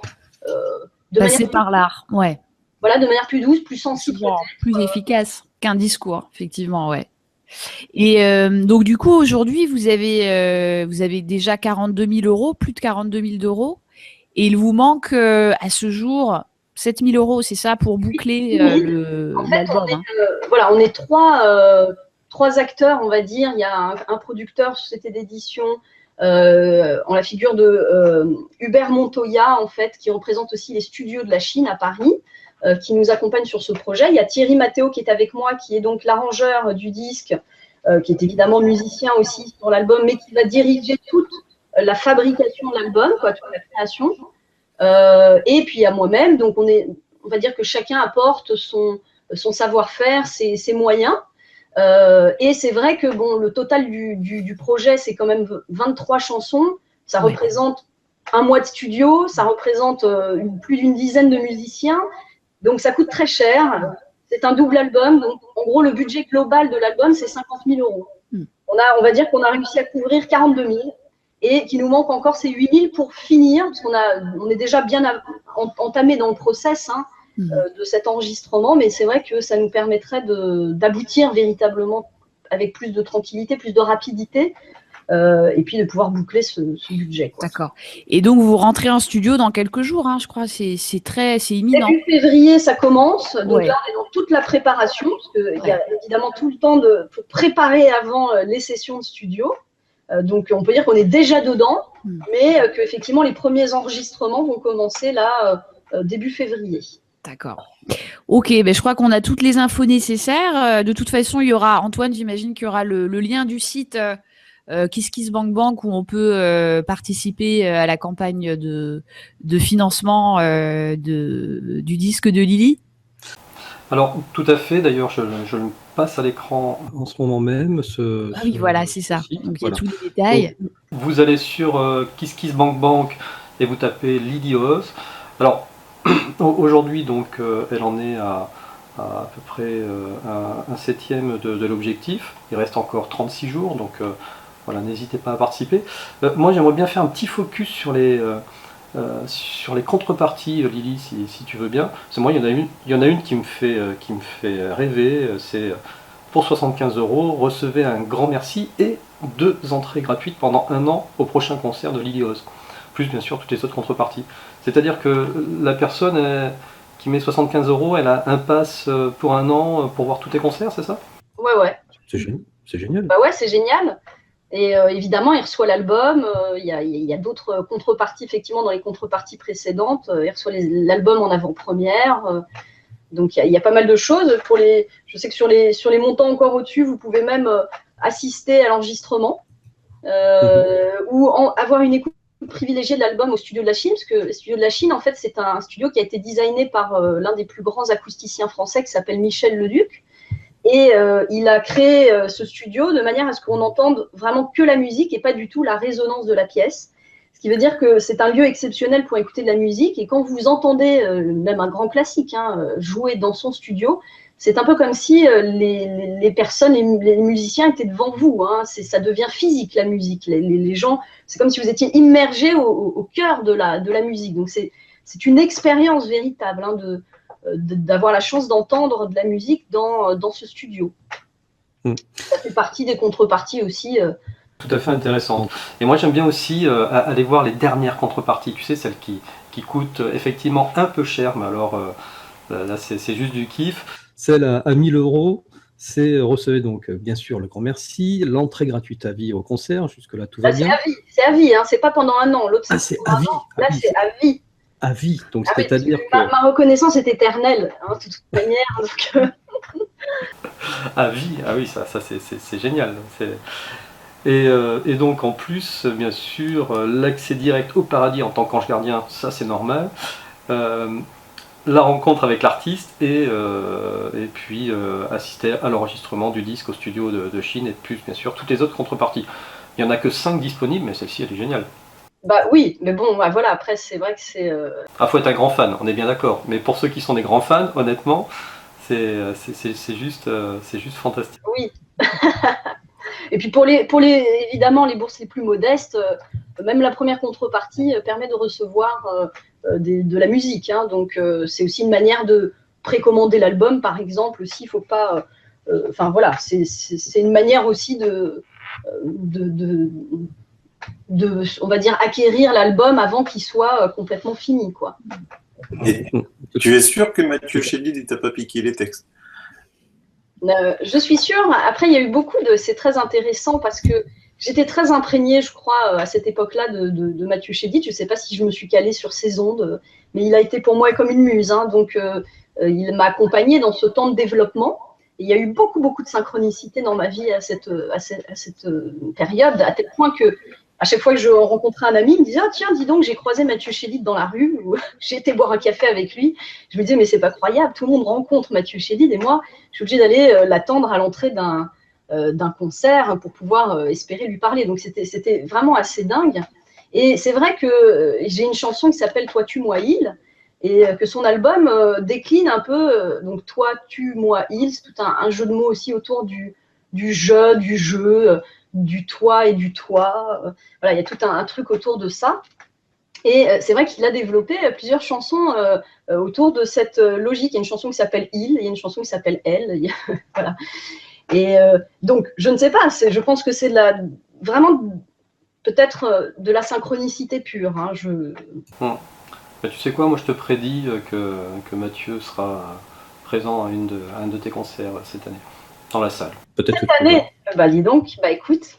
de Passer manière par l'art, ouais. Voilà, de manière plus douce, plus sensible. Plus efficace qu'un discours, effectivement, ouais. Et donc, du coup, aujourd'hui, vous avez déjà 42 000 euros, plus de 42 000 euros. Et il vous manque à ce jour 7 000 euros, c'est ça, pour boucler l'album. Voilà, on est trois acteurs, on va dire. Il y a un producteur, société d'édition, en la figure de Hubert Montoya, en fait, qui représente aussi les studios de la Chine à Paris, qui nous accompagne sur ce projet. Il y a Thierry Mathéo qui est avec moi, qui est donc l'arrangeur du disque, qui est évidemment musicien aussi sur l'album, mais qui va diriger toute la fabrication de l'album, toute la création. Et puis il y a moi-même, donc on va dire que chacun apporte son savoir-faire, ses moyens. Et c'est vrai que le total du projet, c'est quand même 23 chansons. Ça représente un mois de studio, ça représente plus d'une dizaine de musiciens. Donc ça coûte très cher. C'est un double album. Donc en gros, le budget global de l'album, c'est 50 000 euros. On va dire qu'on a réussi à couvrir 42 000 et qu'il nous manque encore ces 8 000 pour finir, parce qu'on est déjà bien entamé dans le process de cet enregistrement, mais c'est vrai que ça nous permettrait d'aboutir véritablement avec plus de tranquillité, plus de rapidité, et puis de pouvoir boucler ce budget. D'accord. Et donc, vous rentrez en studio dans quelques jours, je crois, c'est imminent. Début février, ça commence. Donc là, on est dans toute la préparation, parce qu'il y a évidemment tout le temps pour préparer avant les sessions de studio. Donc, on peut dire qu'on est déjà dedans, mais qu'effectivement, les premiers enregistrements vont commencer là, début février. D'accord. Ok, je crois qu'on a toutes les infos nécessaires. De toute façon, il y aura, Antoine, j'imagine qu'il y aura le lien du site KissKissBankBank où on peut participer à la campagne de financement du disque de Lily. Alors, tout à fait. D'ailleurs, je le passe à l'écran en ce moment même. Oui, voilà, c'est ça. Donc, il y a tous les détails. Donc, vous allez sur KissKissBankBank et vous tapez Lily Oz. Alors, aujourd'hui, donc, elle en est à peu près un septième de l'objectif. Il reste encore 36 jours, donc voilà, n'hésitez pas à participer. Moi, j'aimerais bien faire un petit focus sur les contreparties, Lily, si tu veux bien. Parce que moi, il y en a une qui me fait rêver. C'est pour 75 €, recevez un grand merci et 2 entrées gratuites pendant 1 an au prochain concert de Lily Oz. Plus bien sûr toutes les autres contreparties. C'est-à-dire que la personne qui met 75 €, elle a un pass pour 1 an pour voir tous tes concerts, c'est ça? Ouais. C'est génial. Bah ouais, c'est génial. Et évidemment, il reçoit l'album. Il y a d'autres contreparties, effectivement, dans les contreparties précédentes. Il reçoit l'album en avant-première. Donc, il y a pas mal de choses. Je sais que sur les montants encore au-dessus, vous pouvez même assister à l'enregistrement ou avoir une écoute privilégiée de l'album au Studio de la Chine, parce que le Studio de la Chine, en fait, c'est un studio qui a été designé par l'un des plus grands acousticiens français qui s'appelle Michel Leduc. Et il a créé ce studio de manière à ce qu'on n'entende vraiment que la musique et pas du tout la résonance de la pièce. Ce qui veut dire que c'est un lieu exceptionnel pour écouter de la musique. Et quand vous entendez même un grand classique jouer dans son studio, c'est un peu comme si les personnes, les musiciens étaient devant vous. Ça devient physique, la musique. Les gens, c'est comme si vous étiez immergés au cœur de la musique. Donc c'est une expérience véritable d'avoir la chance d'entendre de la musique dans ce studio. Ça fait partie des contreparties aussi. Tout à fait intéressant. Et moi j'aime bien aussi aller voir les dernières contreparties, tu sais, celles qui coûtent effectivement un peu cher, mais alors là c'est juste du kiff. Celle à 1000 €, c'est recevez donc bien sûr le grand merci, l'entrée gratuite à vie au concert, jusque-là tout va bien. C'est à vie, c'est pas pendant un an. L'autre c'est à vie. Là c'est à vie. À vie, donc c'est-à-dire que... Ma reconnaissance est éternelle, de toute manière. Donc... à vie, ah oui, ça c'est génial. Et donc en plus, bien sûr, l'accès direct au paradis en tant qu'ange gardien, ça c'est normal. La rencontre avec l'artiste et puis assister à l'enregistrement du disque au studio de Chine et plus bien sûr toutes les autres contreparties. Il n'y en a que 5 disponibles, mais celle-ci elle est géniale. Bah oui, mais bon, voilà, après c'est vrai que c'est... faut être un grand fan, on est bien d'accord. Mais pour ceux qui sont des grands fans, honnêtement, c'est juste fantastique. Oui. Et puis pour évidemment les bourses les plus modestes, même la première contrepartie permet de recevoir de la musique. Donc c'est aussi une manière de précommander l'album, par exemple. Aussi, il faut pas... Enfin voilà, c'est une manière aussi de on va dire, acquérir l'album avant qu'il soit complètement fini, quoi. Et tu es sûr que Mathieu Chédid ne t'a pas piqué les textes? Je suis sûre. Après, il y a eu beaucoup de... C'est très intéressant parce que j'étais très imprégnée, je crois, à cette époque-là de Mathieu Chédid. Je ne sais pas si je me suis calée sur ses ondes, mais il a été pour moi comme une muse. Donc, il m'a accompagnée dans ce temps de développement. Et il y a eu beaucoup de synchronicité dans ma vie à cette période, à tel point que à chaque fois que je rencontrais un ami, il me disait « Ah tiens, dis donc, j'ai croisé Mathieu Chédid dans la rue, ou j'ai été boire un café avec lui. » Je me disais « Mais c'est pas croyable, tout le monde rencontre Mathieu Chédid et moi, je suis obligée d'aller l'attendre à l'entrée d'un concert pour pouvoir espérer lui parler. » Donc c'était vraiment assez dingue. Et c'est vrai que j'ai une chanson qui s'appelle « Toi, tu, moi, il », et que son album décline un peu, donc « Toi, tu, moi, il », c'est tout un jeu de mots aussi autour du jeu, du jeu, du toi et du toi. Voilà, il y a tout un truc autour de ça. Et c'est vrai qu'il a développé plusieurs chansons autour de cette logique. Il y a une chanson qui s'appelle « Il », il y a une chanson qui s'appelle « Elle ». Voilà. Et donc, je ne sais pas, je pense que c'est vraiment peut-être de la synchronicité pure. Bah, tu sais quoi, moi je te prédis que Mathieu sera présent à un de tes concerts cette année, dans la salle. Peut-être cette année. Bah dis donc, bah écoute,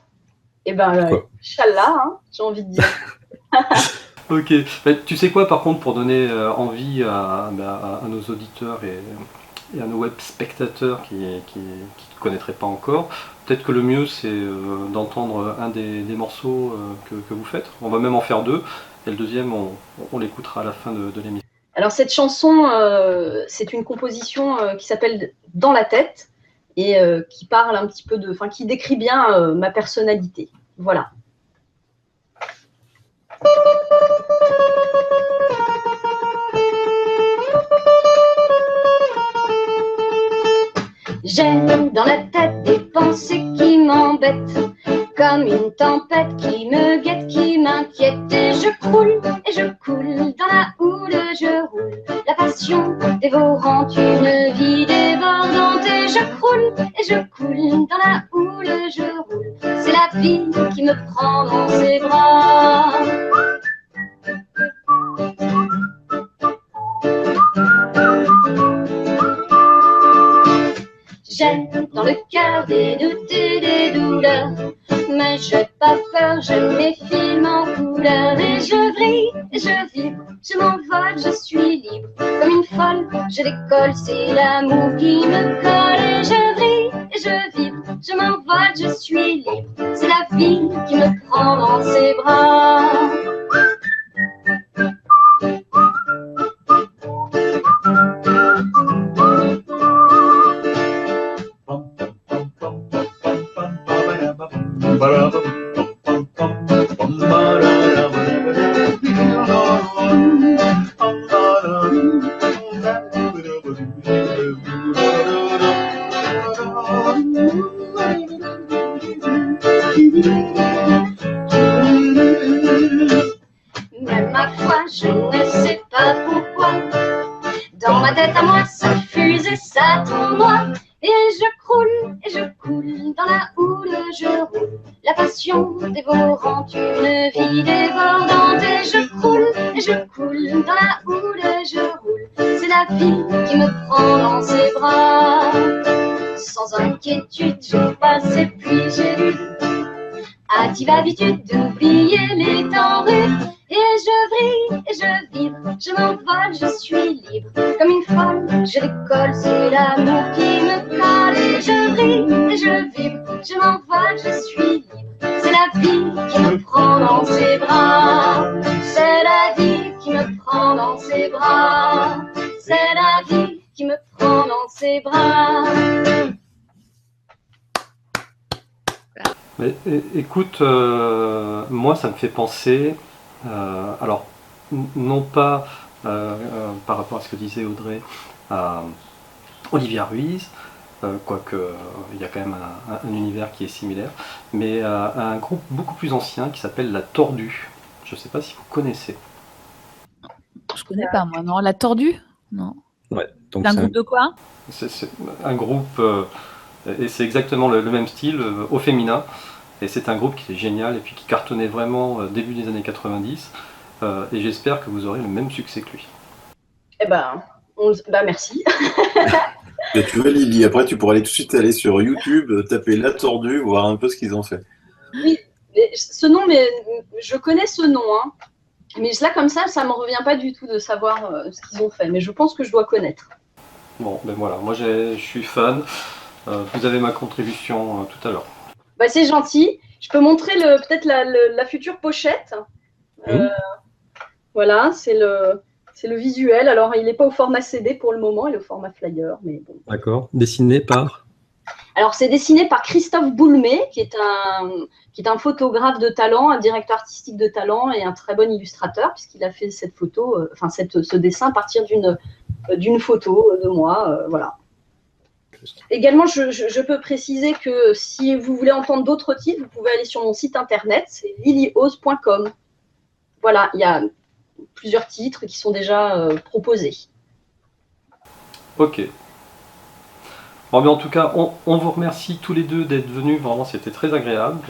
Inch'Allah, j'ai envie de dire. Ok, bah, tu sais quoi par contre, pour donner envie à nos auditeurs et à nos web spectateurs qui ne connaîtraient pas encore, peut-être que le mieux c'est d'entendre un des morceaux que vous faites. On va même en faire 2, et le deuxième on l'écoutera à la fin de l'émission. Alors cette chanson, c'est une composition qui s'appelle « Dans la tête », et qui parle un petit peu qui décrit bien ma personnalité. Voilà. J'ai dans la tête des pensées qui m'embêtent, comme une tempête qui me guette, qui m'inquiète. Et je coule dans la houle, je roule, la passion dévorante, une vie débordante. Et je coule dans la houle, je roule, c'est la vie qui me prend dans ses bras. J'ai dans le cœur des doutes et des douleurs, mais j'ai pas peur, je m'effile en couleur. Et je vrille, et je vibre, je m'envole, je suis libre, comme une folle, je décolle, c'est l'amour qui me colle. Et je vrille, et je vibre, je m'envole, je suis libre, c'est la vie qui me prend dans ses bras. Mais ma foi, je ne sais pas pourquoi. Dans ma tête à moi, ça fuse et ça tournoie. Et je coule dans la houle, je roule. La passion dévorante, une vie débordante. Et je coule dans la houle, je roule. C'est la vie qui me prend dans ses bras. Sans inquiétude, je passe et puis j'ai lu. A-t-il l'habitude d'oublier les temps rudes? Et je vrille et je vibre, je m'envole, je suis libre. Comme une folle, je décolle, c'est l'amour qui me colle. Et je vrille et je vibre, je m'envole, je suis libre. C'est la vie qui me prend dans ses bras. C'est la vie qui me prend dans ses bras. C'est la vie qui me prend dans ses bras. Mais, écoute, moi ça me fait penser, alors non pas par rapport à ce que disait Audrey, à Olivia Ruiz, quoique il y a quand même un univers qui est similaire, mais à un groupe beaucoup plus ancien qui s'appelle La Tordue. Je ne sais pas si vous connaissez. Je connais pas, moi, non. La Tordue? Non. Ouais, donc C'est un c'est groupe de quoi? C'est un groupe, et c'est exactement le même style, au féminin. Et c'est un groupe qui est génial et puis qui cartonnait vraiment début des années 90. Et j'espère que vous aurez le même succès que lui. Eh ben, merci. Mais tu vois, Lily, après, tu pourras aller tout de suite aller sur YouTube, taper La Tordue, voir un peu ce qu'ils ont fait. Oui, mais ce nom, mais je connais ce nom, hein. Mais là, comme ça ne me revient pas du tout de savoir ce qu'ils ont fait. Mais je pense que je dois connaître. Bon, ben voilà, moi je suis fan. Vous avez ma contribution tout à l'heure. Bah, c'est gentil. Je peux montrer peut-être la future pochette. Voilà, c'est le visuel. Alors, il n'est pas au format CD pour le moment, il est au format flyer. Mais bon. D'accord. Dessiné par. Alors, c'est dessiné par Christophe Boulmé, qui est un photographe de talent, un directeur artistique de talent et un très bon illustrateur, puisqu'il a fait cette photo, ce dessin à partir d'une photo de moi. Voilà. Également, je peux préciser que si vous voulez entendre d'autres titres, vous pouvez aller sur mon site internet, c'est lilyose.com. Voilà, il y a plusieurs titres qui sont déjà proposés. Ok. Bon, mais en tout cas, on vous remercie tous les deux d'être venus. Vraiment, c'était très agréable.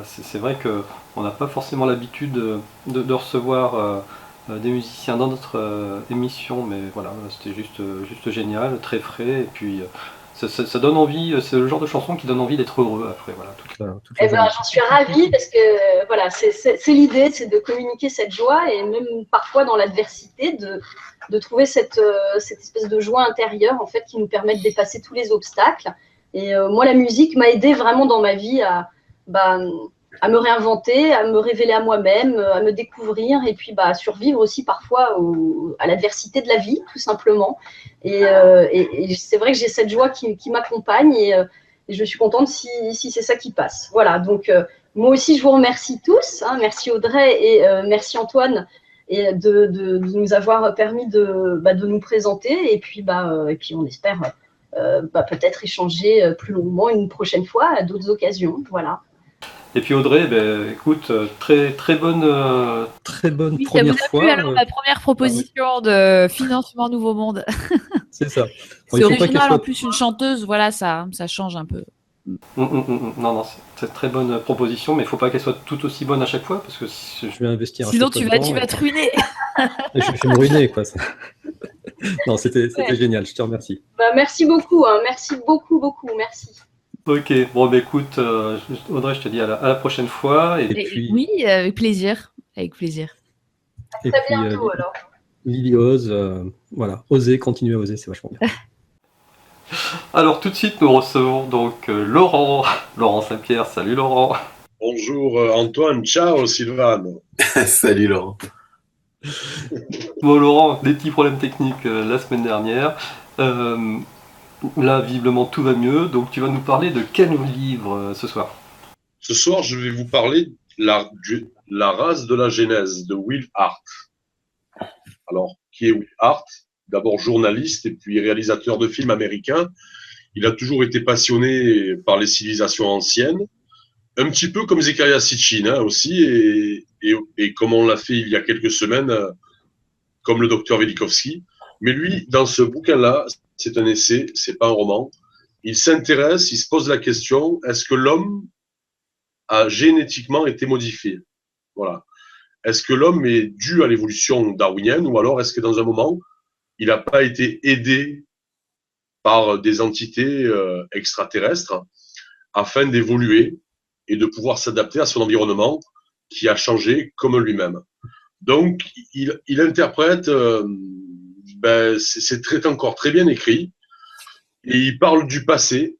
C'est vrai qu'on n'a pas forcément l'habitude de recevoir des musiciens dans notre émission, mais voilà, c'était juste génial, très frais, et puis ça donne envie, c'est le genre de chanson qui donne envie d'être heureux après, voilà. Eh ben, j'en suis ravie parce que voilà, c'est l'idée, c'est de communiquer cette joie et même parfois dans l'adversité de trouver cette espèce de joie intérieure en fait qui nous permet de dépasser tous les obstacles. Et moi, la musique m'a aidée vraiment dans ma vie à me réinventer, à me révéler à moi-même, à me découvrir et puis à survivre aussi parfois à l'adversité de la vie, tout simplement. Et c'est vrai que j'ai cette joie qui m'accompagne et je suis contente si c'est ça qui passe. Voilà, donc moi aussi je vous remercie tous. Hein, merci Audrey et merci Antoine et de nous avoir permis de nous présenter et puis on espère peut-être échanger plus longuement une prochaine fois à d'autres occasions. Voilà. Et puis Audrey, écoute, très bonne Oui, première ça vous a fois. plu, alors, ma première proposition de financement Nouveau Monde. C'est ça. C'est original, en plus, une chanteuse, voilà, ça change un peu. Non, c'est très bonne proposition, mais il ne faut pas qu'elle soit tout aussi bonne à chaque fois, parce que Je vais investir. Sinon, tu vas te ruiner. Je vais me ruiner, quoi. Non, c'était génial, je te remercie. Merci beaucoup, hein, merci beaucoup, merci. Ok, bon écoute, Audrey, je te dis à la prochaine fois. Et puis, oui, avec plaisir. Avec plaisir. À très bientôt alors. Lily ose, voilà, continuer à oser, c'est vachement bien. Alors tout de suite, nous recevons donc Laurent Saint-Pierre. Salut Laurent. Bonjour Antoine, ciao Sylvane. Salut Laurent. Bon Laurent, des petits problèmes techniques la semaine dernière. Là, visiblement, tout va mieux. Donc tu vas nous parler de quel livre ce soir? Ce soir, je vais vous parler de la race de la Genèse de Will Hart. Alors, qui est Will Hart? D'abord journaliste et puis réalisateur de films américains. Il a toujours été passionné par les civilisations anciennes, un petit peu comme Zecharia Sitchin aussi, et comme on l'a fait il y a quelques semaines, comme le docteur Velikovsky. Mais lui, dans ce bouquin-là, c'est un essai, c'est pas un roman. Il s'intéresse, il se pose la question, est-ce que l'homme a génétiquement été modifié? Voilà. Est-ce que l'homme est dû à l'évolution darwinienne ou alors est-ce que dans un moment, il n'a pas été aidé par des entités extraterrestres afin d'évoluer et de pouvoir s'adapter à son environnement qui a changé comme lui-même. Donc, il interprète, c'est encore très bien écrit, et il parle du passé,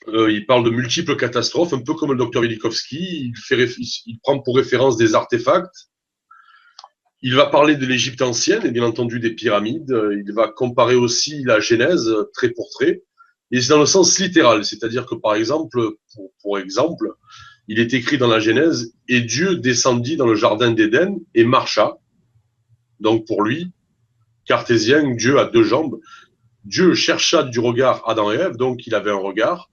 il parle de multiples catastrophes, un peu comme le docteur Velikovsky, il prend pour référence des artefacts. Il va parler de l'Égypte ancienne et bien entendu des pyramides. Il va comparer aussi la Genèse trait pour trait. Et c'est dans le sens littéral, c'est-à-dire que par exemple, pour exemple, il est écrit dans la Genèse « Et Dieu descendit dans le jardin d'Éden et marcha ». Donc pour lui, cartésien, Dieu a deux jambes. Dieu chercha du regard Adam et Ève, donc il avait un regard,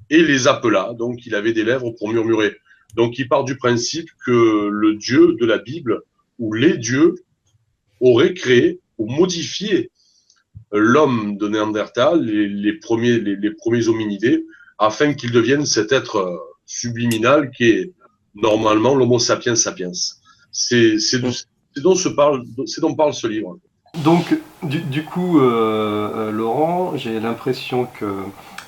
et les appela, donc il avait des lèvres pour murmurer. Donc il part du principe que le Dieu de la Bible où les dieux auraient créé ou modifié l'homme de Néandertal, les premiers hominidés, afin qu'il devienne cet être subliminal qui est normalement l'Homo sapiens sapiens. C'est dont parle ce livre. Donc, du coup, Laurent, j'ai l'impression que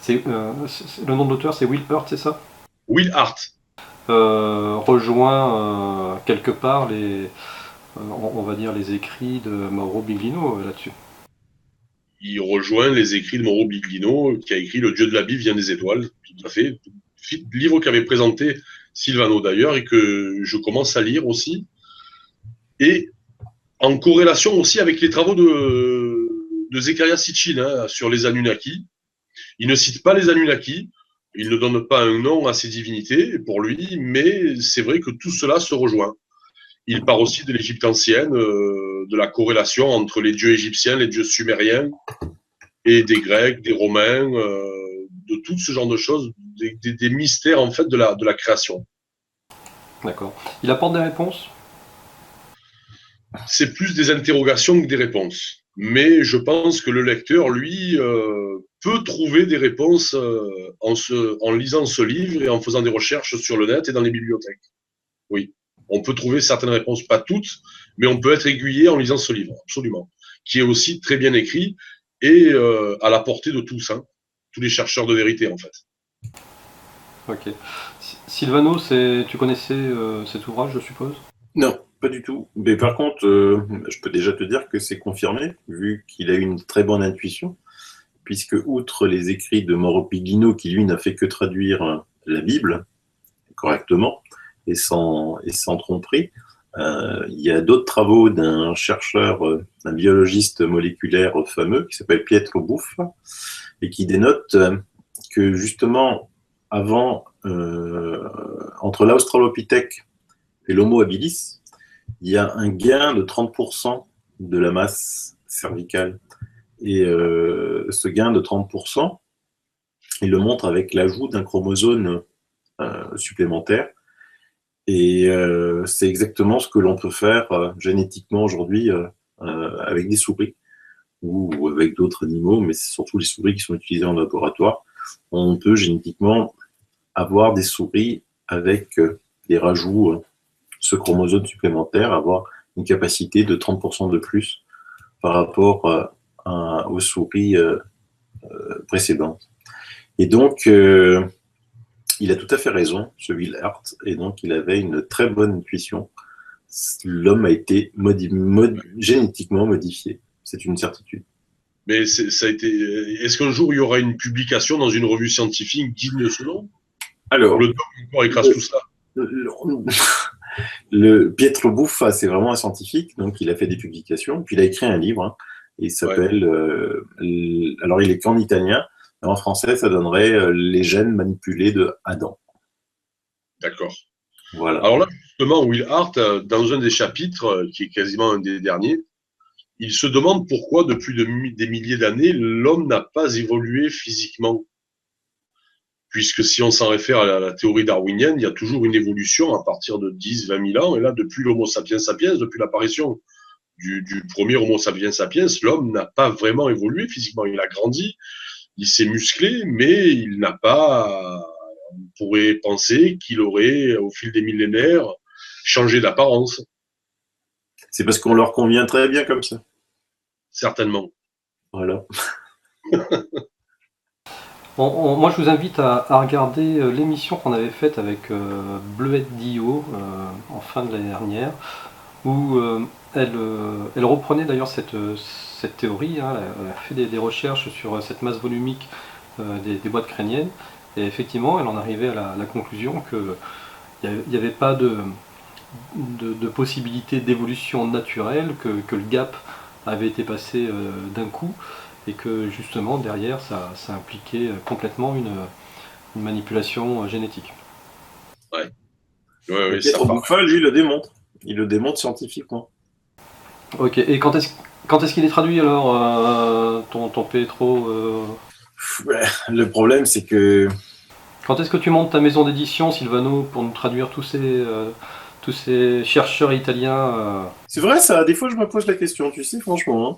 le nom de l'auteur, c'est Will Hurt, c'est ça? Will Hart. Rejoint quelque part on va dire les écrits de Mauro Biglino là-dessus. Il rejoint les écrits de Mauro Biglino, qui a écrit Le Dieu de la Bible vient des étoiles, tout à fait. Livre qu'avait présenté Silvano d'ailleurs, et que je commence à lire aussi. Et en corrélation aussi avec les travaux de Zecharia Sitchin sur les Anunnaki. Il ne cite pas les Anunnaki, il ne donne pas un nom à ces divinités pour lui, mais c'est vrai que tout cela se rejoint. Il part aussi de l'Égypte ancienne, de la corrélation entre les dieux égyptiens, les dieux sumériens, et des Grecs, des Romains, de tout ce genre de choses, des mystères en fait de la création. D'accord. Il apporte des réponses? C'est plus des interrogations que des réponses. Mais je pense que le lecteur, lui, peut trouver des réponses en lisant ce livre et en faisant des recherches sur le net et dans les bibliothèques. Oui. On peut trouver certaines réponses, pas toutes, mais on peut être aiguillé en lisant ce livre, absolument, qui est aussi très bien écrit et à la portée de tous, tous les chercheurs de vérité, en fait. Ok. Silvano, tu connaissais cet ouvrage, je suppose? Non, pas du tout. Mais par contre, je peux déjà te dire que c'est confirmé, vu qu'il a eu une très bonne intuition, puisque outre les écrits de Mauro Biglino, qui lui n'a fait que traduire la Bible correctement, et sans tromperie. Il y a d'autres travaux d'un chercheur, un biologiste moléculaire fameux qui s'appelle Pietro Buffa et qui dénote que justement avant, entre l'Australopithèque et l'Homo habilis, il y a un gain de 30% de la masse cervicale. Et ce gain de 30%, il le montre avec l'ajout d'un chromosome supplémentaire. Et c'est exactement ce que l'on peut faire génétiquement aujourd'hui avec des souris ou avec d'autres animaux, mais c'est surtout les souris qui sont utilisées en laboratoire. On peut génétiquement avoir des souris avec des rajouts, ce chromosome supplémentaire, avoir une capacité de 30% de plus par rapport aux souris précédentes. Et donc, il a tout à fait raison, ce Will Hart, et donc il avait une très bonne intuition. L'homme a été génétiquement modifié, c'est une certitude. Mais est-ce qu'un jour il y aura une publication dans une revue scientifique digne de ce nom? Alors, le doc écrase tout ça. Le Pietro Buffa, c'est vraiment un scientifique, donc il a fait des publications, puis il a écrit un livre, il s'appelle, alors il est qu'en italien, en français, ça donnerait Les gènes manipulés de Adam. D'accord. Voilà. Alors là, justement, Will Hart, dans un des chapitres, qui est quasiment un des derniers, il se demande pourquoi, depuis des milliers d'années, l'homme n'a pas évolué physiquement. Puisque si on s'en réfère à la théorie darwinienne, il y a toujours une évolution à partir de 10, 20 000 ans. Et là, depuis l'Homo sapiens sapiens, depuis l'apparition du premier Homo sapiens sapiens, l'homme n'a pas vraiment évolué physiquement. Il a grandi, il s'est musclé, mais il n'a pas, on pourrait penser qu'il aurait, au fil des millénaires, changé d'apparence. C'est parce qu'on leur convient très bien comme ça. Certainement. Voilà. Moi, je vous invite à regarder l'émission qu'on avait faite avec Bleuette Dio en fin de l'année dernière, où elle reprenait d'ailleurs cette théorie, hein, elle a fait des recherches sur cette masse volumique des boîtes crâniennes, et effectivement, elle en arrivait à la conclusion qu'il n'y avait pas de possibilité d'évolution naturelle, que le gap avait été passé d'un coup, et que justement derrière ça impliquait complètement une manipulation génétique. Ouais, Pietro Buffa, lui, le démontre. Il le démontre scientifiquement. Ok, et quand est-ce qu'il est traduit alors, ton Pietro Le problème, c'est que... Quand est-ce que tu montes ta maison d'édition, Silvano, pour nous traduire tous ces chercheurs italiens C'est vrai, ça, des fois je me pose la question, tu sais, franchement. Hein.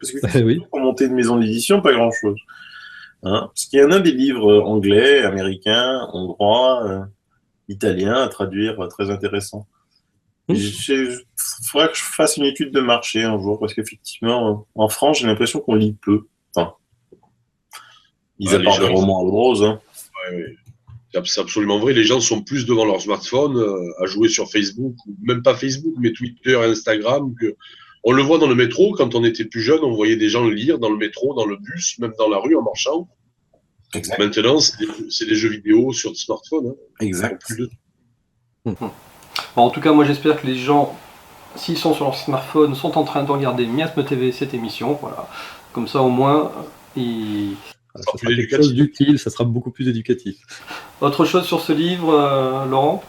Parce que Oui. pour monter une maison d'édition, pas grand-chose. Hein. Parce qu'il y en a des livres anglais, américains, hongrois, italiens à traduire, très intéressants. Il faudrait que je fasse une étude de marché un jour, parce qu'effectivement, en France, j'ai l'impression qu'on lit peu. Enfin, ils abordent des romans à l'eau de rose. Hein. Ouais. C'est absolument vrai. Les gens sont plus devant leur smartphone à jouer sur Facebook, ou même pas Facebook, mais Twitter, Instagram. On le voit dans le métro. Quand on était plus jeune, on voyait des gens lire dans le métro, dans le bus, même dans la rue en marchant. Exact. Maintenant, c'est des jeux vidéo sur le smartphone. Hein. Exact. Bon, en tout cas, moi j'espère que les gens, s'ils sont sur leur smartphone, sont en train de regarder Miasme TV, cette émission. Voilà. Comme ça, au moins, Ça sera quelque chose d'utile, ça sera beaucoup plus éducatif. Autre chose sur ce livre, Laurent ?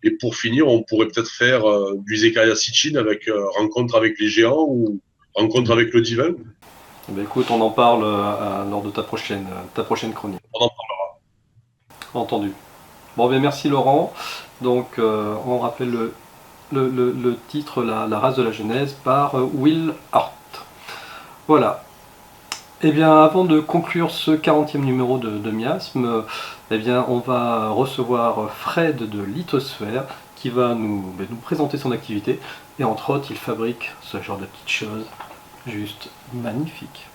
Et pour finir, on pourrait peut-être faire du Zecharia Sitchin avec Rencontre avec les géants ou Rencontre avec le divin. Ben écoute, on en parle lors de ta prochaine chronique. On en parlera. Entendu. Bon, ben merci Laurent. Donc, on rappelle le titre, la race de la Genèse, par Will Hart. Voilà. Eh bien, avant de conclure ce 40e numéro de Miasme, eh bien, on va recevoir Fred de Lithosphère qui va nous présenter son activité. Et entre autres, il fabrique ce genre de petites choses juste magnifiques.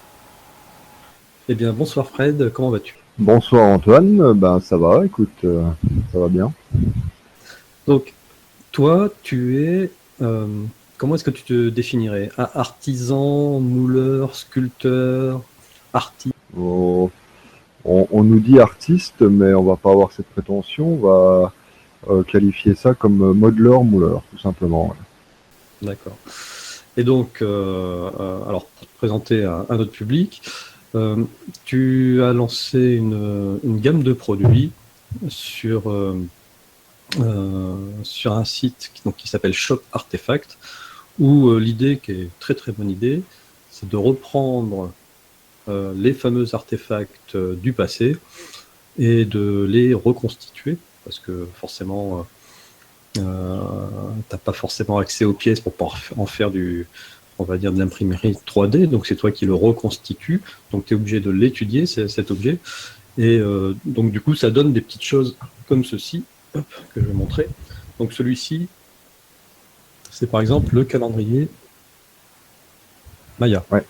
Eh bien, bonsoir Fred, comment vas-tu ? Bonsoir Antoine, ben ça va, écoute, ça va bien. Donc, toi, tu es... comment est-ce que tu te définirais ? Artisan, mouleur, sculpteur, artiste ? On nous dit artiste, mais on va pas avoir cette prétention, on va qualifier ça comme modeleur-mouleur, tout simplement. Ouais. D'accord. Et donc, alors pour te présenter à notre public, tu as lancé une gamme de produits sur un site qui s'appelle Shop Artefact, où l'idée, qui est très très bonne idée, c'est de reprendre les fameux artefacts du passé et de les reconstituer, parce que forcément t'as pas forcément accès aux pièces pour pouvoir en faire de l'imprimerie 3D, donc c'est toi qui le reconstitue, donc tu es obligé de l'étudier, cet objet, et donc du coup ça donne des petites choses comme ceci, hop, que je vais montrer. Donc celui-ci, c'est par exemple le calendrier Maya. Ouais,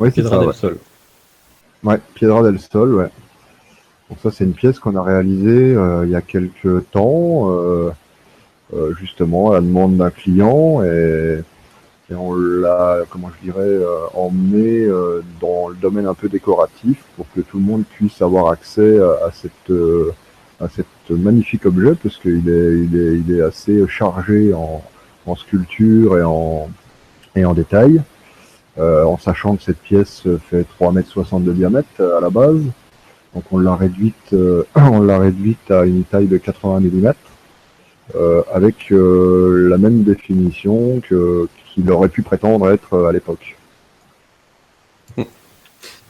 c'est Piedra ça, del Sol. Ouais, Piedra del Sol, ouais. Donc ça, c'est une pièce qu'on a réalisée il y a quelques temps, justement à la demande d'un client, et on l'a, emmené dans le domaine un peu décoratif pour que tout le monde puisse avoir accès à cet magnifique objet, parce qu'il est assez chargé en sculpture et en détail, en sachant que cette pièce fait 3,60 m de diamètre à la base. Donc on l'a réduite, on l'a réduite à une taille de 80 mm avec la même définition qu'il aurait pu prétendre être à l'époque.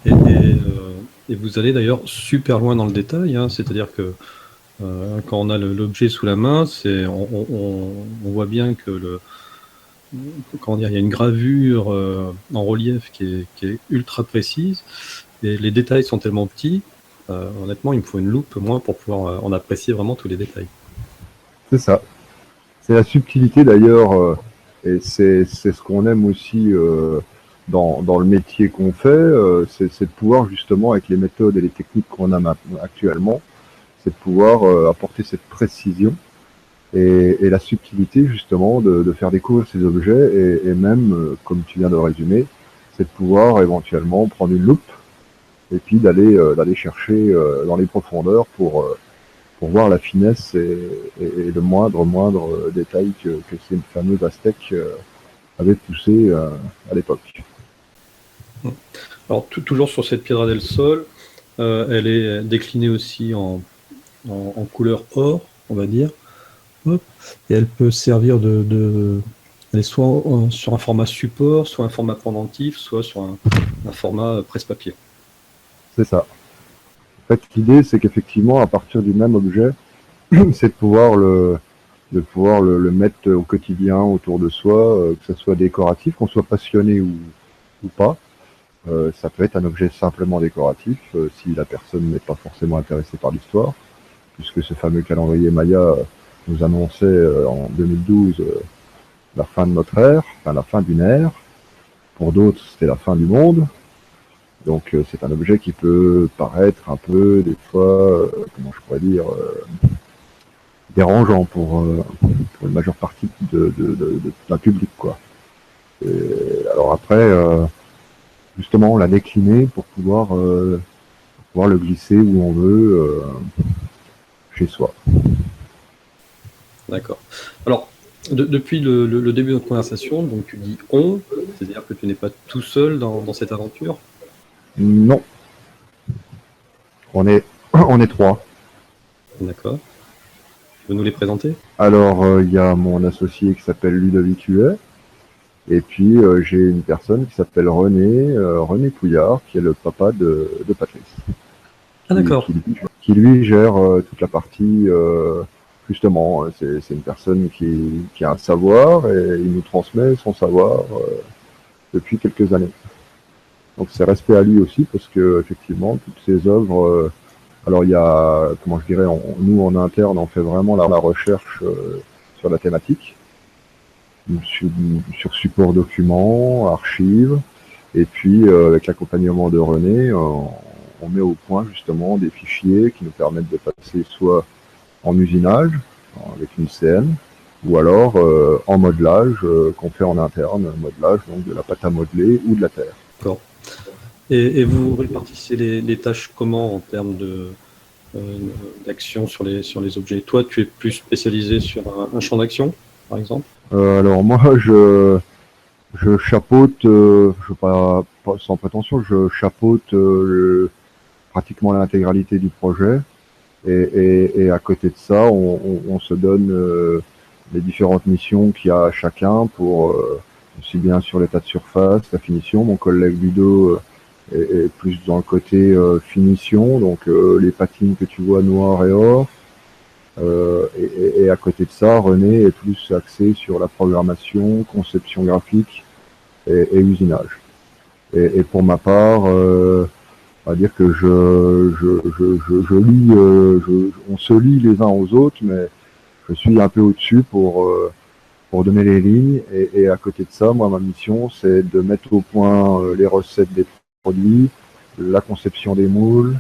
Et vous allez d'ailleurs super loin dans le détail, hein, c'est-à-dire que quand on a l'objet sous la main, on voit bien que comment dire, il y a une gravure en relief qui est ultra précise, et les détails sont tellement petits, honnêtement, il me faut une loupe, moi, pour pouvoir en apprécier vraiment tous les détails. C'est ça. C'est la subtilité d'ailleurs, et c'est ce qu'on aime aussi dans le métier qu'on fait, c'est de pouvoir justement, avec les méthodes et les techniques qu'on a actuellement, c'est de pouvoir apporter cette précision et la subtilité justement de faire découvrir ces objets et même, comme tu viens de le résumer, c'est de pouvoir éventuellement prendre une loupe et puis d'aller chercher dans les profondeurs pour voir la finesse et le moindre détail que ces fameux Aztèques avaient poussé à l'époque. Alors toujours sur cette Piedra del Sol, elle est déclinée aussi en couleur or, on va dire. Hop. Et elle peut servir elle est soit sur un format support, soit un format pendentif, soit sur un format presse-papier. C'est ça. En fait, l'idée, c'est qu'effectivement, à partir du même objet, c'est de pouvoir le mettre au quotidien autour de soi, que ce soit décoratif, qu'on soit passionné ou pas. Ça peut être un objet simplement décoratif, si la personne n'est pas forcément intéressée par l'histoire, puisque ce fameux calendrier Maya nous annonçait en 2012 la fin de notre ère, enfin la fin d'une ère. Pour d'autres, c'était la fin du monde. Donc c'est un objet qui peut paraître un peu, des fois, comment je pourrais dire, dérangeant pour une majeure partie d'un public, quoi. Et alors après, justement, on l'a décliné pour pouvoir le glisser où on veut chez soi. D'accord. Alors, depuis le début de notre conversation, donc tu dis on, c'est-à-dire que tu n'es pas tout seul dans cette aventure? Non. On est 3. D'accord. Tu veux nous les présenter? Alors, il y a mon associé qui s'appelle Ludovic Huet, et puis j'ai une personne qui s'appelle René Pouillard, qui est le papa de Patrice. Ah d'accord. Qui lui gère toute la partie, justement, c'est une personne qui a un savoir, et il nous transmet son savoir depuis quelques années. Donc c'est respect à lui aussi, parce que effectivement, toutes ces œuvres, alors il y a, comment je dirais, nous en interne, on fait vraiment la recherche sur la thématique, sur support documents, archives, et puis avec l'accompagnement de René, on met au point justement des fichiers qui nous permettent de passer soit en usinage, avec une CN, ou alors en modelage qu'on fait en interne, modelage donc de la pâte à modeler ou de la terre. D'accord. Et vous répartissez les tâches comment en termes d'action sur les objets? Toi, tu es plus spécialisé sur un champ d'action, par exemple? Alors moi, je chapeaute, pas sans prétention, je chapeaute pratiquement l'intégralité du projet. Et à côté de ça, on se donne les différentes missions qu'il y a à chacun pour aussi bien sur l'état de surface, la finition. Mon collègue Ludo est plus dans le côté finition, donc les patines que tu vois noires et or. Et à côté de ça, René est plus axé sur la programmation, conception graphique et usinage. Et pour ma part, on va dire que je lis, on se lit les uns aux autres, mais je suis un peu au-dessus pour donner les lignes. Et à côté de ça, moi, ma mission, c'est de mettre au point les recettes des produits, la conception des moules,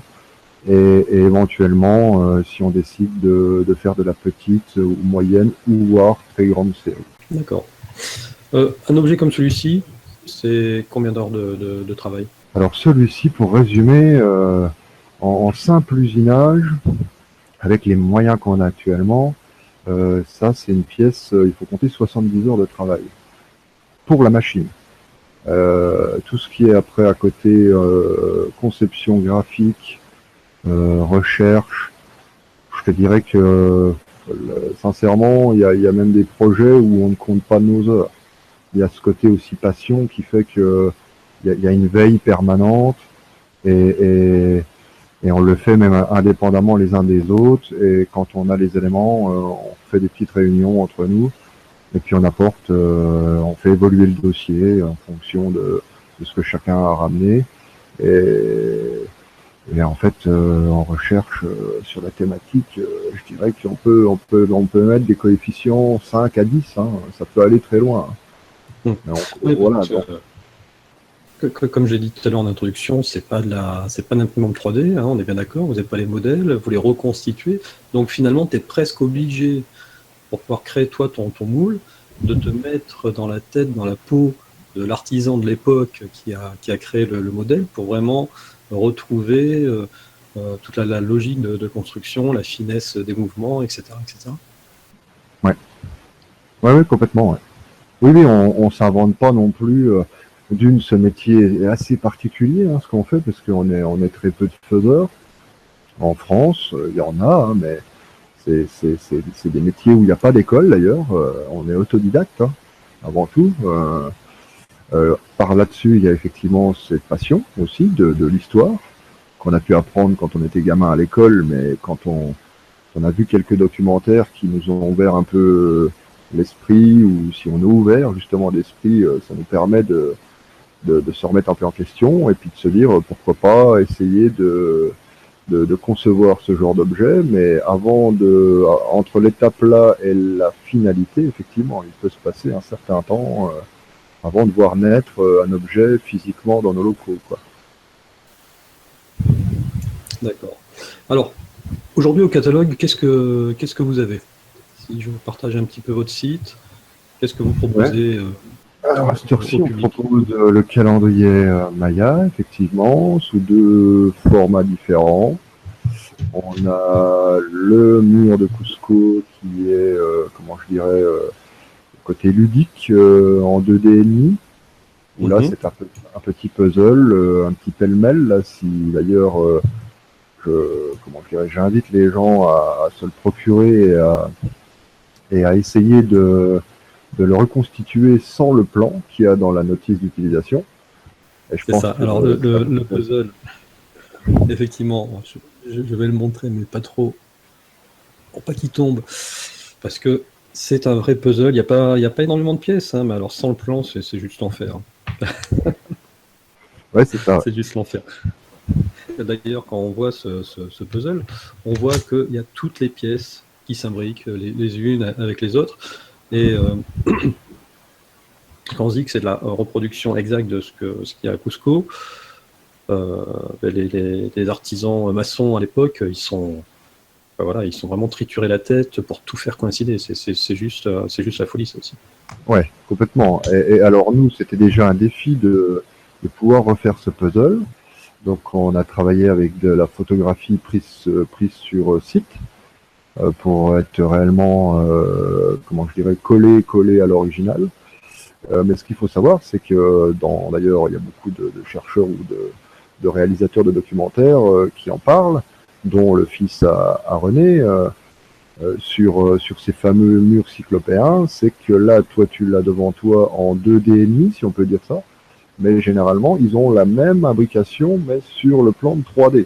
et éventuellement, si on décide de faire de la petite ou moyenne ou voire très grande série. D'accord. Un objet comme celui-ci, c'est combien d'heures de travail? Alors celui-ci, pour résumer, en simple usinage, avec les moyens qu'on a actuellement, ça c'est une pièce, il faut compter 70 heures de travail pour la machine. Tout ce qui est après à côté, conception graphique, recherche, je te dirais que sincèrement, il y a même des projets où on ne compte pas nos heures. Il y a ce côté aussi passion qui fait que il y a une veille permanente et on le fait même indépendamment les uns des autres. Et quand on a les éléments, on fait des petites réunions entre nous et puis on apporte, on fait évoluer le dossier en fonction de ce que chacun a ramené. Et en fait, en recherche sur la thématique, je dirais on peut mettre des coefficients 5 à 10, hein, ça peut aller très loin. Oui, Voilà, parce que, comme j'ai dit tout à l'heure en introduction, c'est pas une imprimante 3D, hein, on est bien d'accord, vous n'avez pas les modèles, vous les reconstituez, donc finalement tu es presque obligé, pour pouvoir créer toi ton moule, de te mettre dans la tête, dans la peau de l'artisan de l'époque qui a créé le modèle pour vraiment retrouver toute la logique de construction, la finesse des mouvements, etc. etc. Ouais, complètement. Ouais. Oui, on s'invente pas non plus. Ce métier est assez particulier, hein, ce qu'on fait, parce qu'on est très peu de faiseurs. En France, il y en a, hein, mais c'est des métiers où il n'y a pas d'école d'ailleurs. On est autodidacte, hein, avant tout. Par là-dessus, il y a effectivement cette passion aussi de l'histoire qu'on a pu apprendre quand on était gamin à l'école, mais quand on a vu quelques documentaires qui nous ont ouvert un peu l'esprit, ou si on est ouvert justement l'esprit, ça nous permet de se remettre un peu en question et puis de se dire pourquoi pas essayer de concevoir ce genre d'objet, mais entre l'étape là et la finalité, effectivement, il peut se passer un certain temps avant de voir naître un objet physiquement dans nos locaux, quoi. D'accord. Alors, aujourd'hui au catalogue, qu'est-ce que vous avez? Si je vous partage un petit peu votre site, qu'est-ce que vous proposez? Alors, à cette heure-ci, on propose le calendrier Maya, effectivement, sous 2 formats différents. On a le mur de Cusco qui est, comment je dirais, côté ludique, en 2D et demi, où là, c'est un petit puzzle, un petit pêle-mêle, là, si d'ailleurs, j'invite les gens à se le procurer et à essayer de le reconstituer sans le plan qu'il y a dans la notice d'utilisation. C'est ça. Alors, le puzzle, effectivement, je vais le montrer, mais pas trop, pour pas qu'il tombe, parce que c'est un vrai puzzle. Il n'y a pas énormément de pièces, hein, mais alors sans le plan, c'est juste l'enfer. Ouais, c'est ça. C'est juste l'enfer. D'ailleurs, quand on voit ce puzzle, on voit qu'il y a toutes les pièces qui s'imbriquent les unes avec les autres. Et quand on se dit que c'est de la reproduction exacte de ce qu'il y a à Cusco, les artisans maçons à l'époque, ils sont vraiment triturés la tête pour tout faire coïncider. C'est juste la folie, ça aussi. Ouais, complètement. Et alors nous, c'était déjà un défi de pouvoir refaire ce puzzle. Donc on a travaillé avec de la photographie prise sur site pour être réellement, collé à l'original. Mais ce qu'il faut savoir, c'est que d'ailleurs, il y a beaucoup de chercheurs ou de réalisateurs de documentaires qui en parlent, dont le fils à René, sur ces fameux murs cyclopéens. C'est que là, toi, tu l'as devant toi en 2D et demi, si on peut dire ça. Mais généralement, ils ont la même imbrication, mais sur le plan de 3D.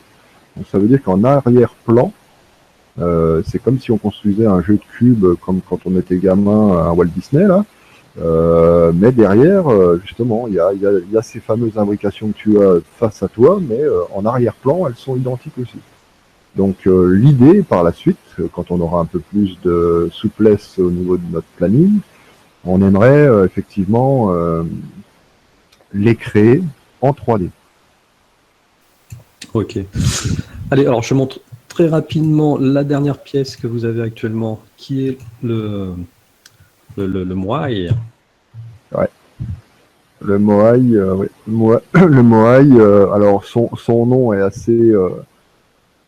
Donc ça veut dire qu'en arrière-plan, c'est comme si on construisait un jeu de cubes, comme quand on était gamin à Walt Disney, là. Mais derrière, justement, il y a ces fameuses imbrications que tu as face à toi, mais en arrière-plan, elles sont identiques aussi. Donc l'idée, par la suite, quand on aura un peu plus de souplesse au niveau de notre planning, on aimerait effectivement les créer en 3D. Ok. Allez, alors je montre très rapidement la dernière pièce que vous avez actuellement, qui est le Moai. Ouais. Le Moai, oui. Le Moai, alors son nom est assez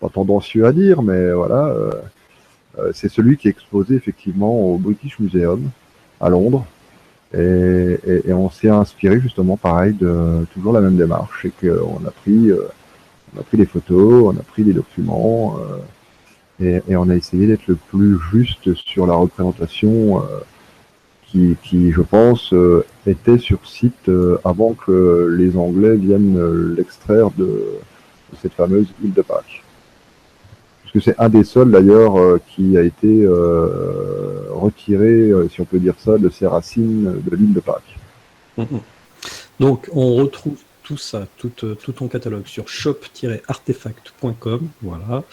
pas tendancieux à dire, mais voilà, c'est celui qui est exposé effectivement au British Museum à Londres. Et on s'est inspiré justement pareil de toujours la même démarche, et qu'on a pris On a pris des photos, on a pris des documents, et on a essayé d'être le plus juste sur la représentation qui, je pense, était sur site avant que les Anglais viennent l'extraire de cette fameuse île de Pâques. Parce que c'est un des seuls, d'ailleurs, qui a été retiré, si on peut dire ça, de ses racines de l'île de Pâques. Donc, on retrouve tout ça, tout ton catalogue sur shop-artefact.com. Voilà.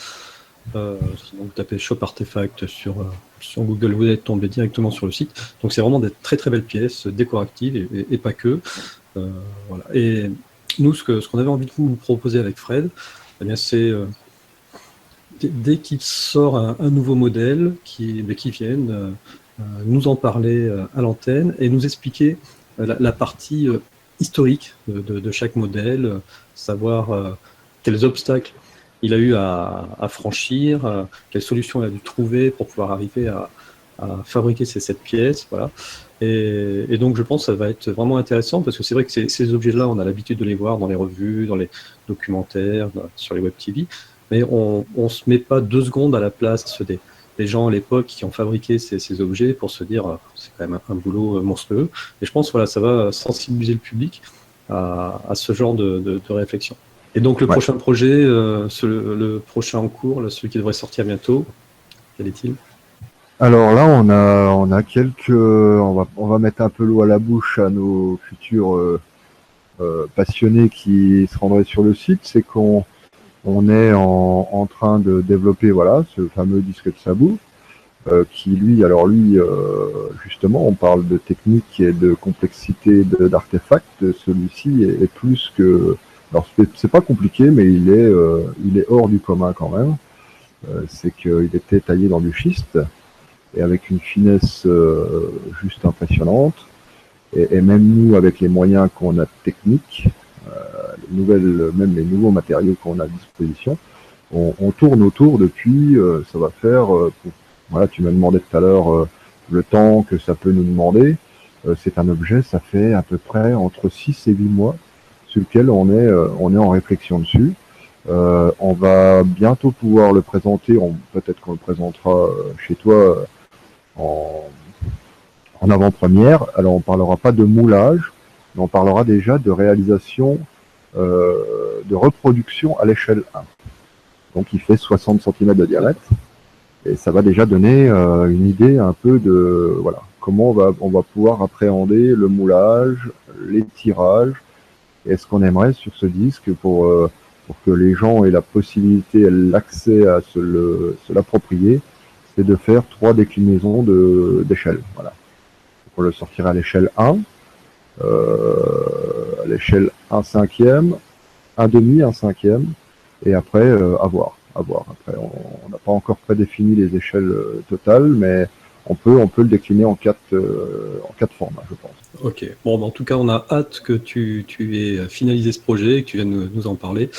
Sinon, vous tapez Shop Artefact sur Google, vous allez tomber directement sur le site. Donc, c'est vraiment des très très belles pièces décoratives et pas que. Voilà. Et nous, ce qu'on avait envie de vous proposer avec Fred, eh bien, c'est dès qu'il sort un nouveau modèle, qui vienne nous en parler à l'antenne et nous expliquer la partie historique de chaque modèle, savoir quels obstacles il a eu à franchir, quelles solutions il a dû trouver pour pouvoir arriver à fabriquer cette pièce. Voilà. Et donc je pense que ça va être vraiment intéressant parce que c'est vrai que ces objets-là, on a l'habitude de les voir dans les revues, dans les documentaires, sur les web TV, mais on ne se met pas 2 secondes à la place des gens à l'époque qui ont fabriqué ces objets pour se dire c'est quand même un boulot monstrueux. Et je pense voilà, ça va sensibiliser le public à ce genre de réflexion. Et donc le prochain projet, le prochain en cours, celui qui devrait sortir bientôt, quel est-il? Alors là, on a on va mettre un peu l'eau à la bouche à nos futurs passionnés qui se rendraient sur le site. C'est qu'on est en train de développer ce fameux disque de Sabou, qui lui, justement, on parle de technique et de complexité d'artefacts. Celui-ci est plus que... Alors c'est pas compliqué, mais il est hors du commun quand même. C'est qu'il était taillé dans du schiste et avec une finesse juste impressionnante. Et même nous, avec les moyens qu'on a techniques, même les nouveaux matériaux qu'on a à disposition, on tourne autour depuis, ça va faire, voilà, tu m'as demandé tout à l'heure le temps que ça peut nous demander. C'est un objet, ça fait à peu près entre 6 et 8 mois sur lequel on est en réflexion dessus. On va bientôt pouvoir le présenter, peut-être qu'on le présentera chez toi en avant-première. Alors on parlera pas de moulage, mais on parlera déjà de réalisation, de reproduction à l'échelle 1. Donc il fait 60 cm de diamètre, et ça va déjà donner une idée un peu de comment on va pouvoir appréhender le moulage, les tirages, et ce qu'on aimerait sur ce disque pour que les gens aient la possibilité, l'accès à se l'approprier, c'est de faire 3 déclinaisons d'échelle. Voilà. On le sortira à l'échelle 1, à l'échelle 1/5, 1/2, 1/5, et après à voir. Après, on n'a pas encore prédéfini les échelles totales, mais on peut le décliner en 4 formats, je pense. Ok. Bon, en tout cas, on a hâte que tu aies finalisé ce projet et que tu viennes nous en parler.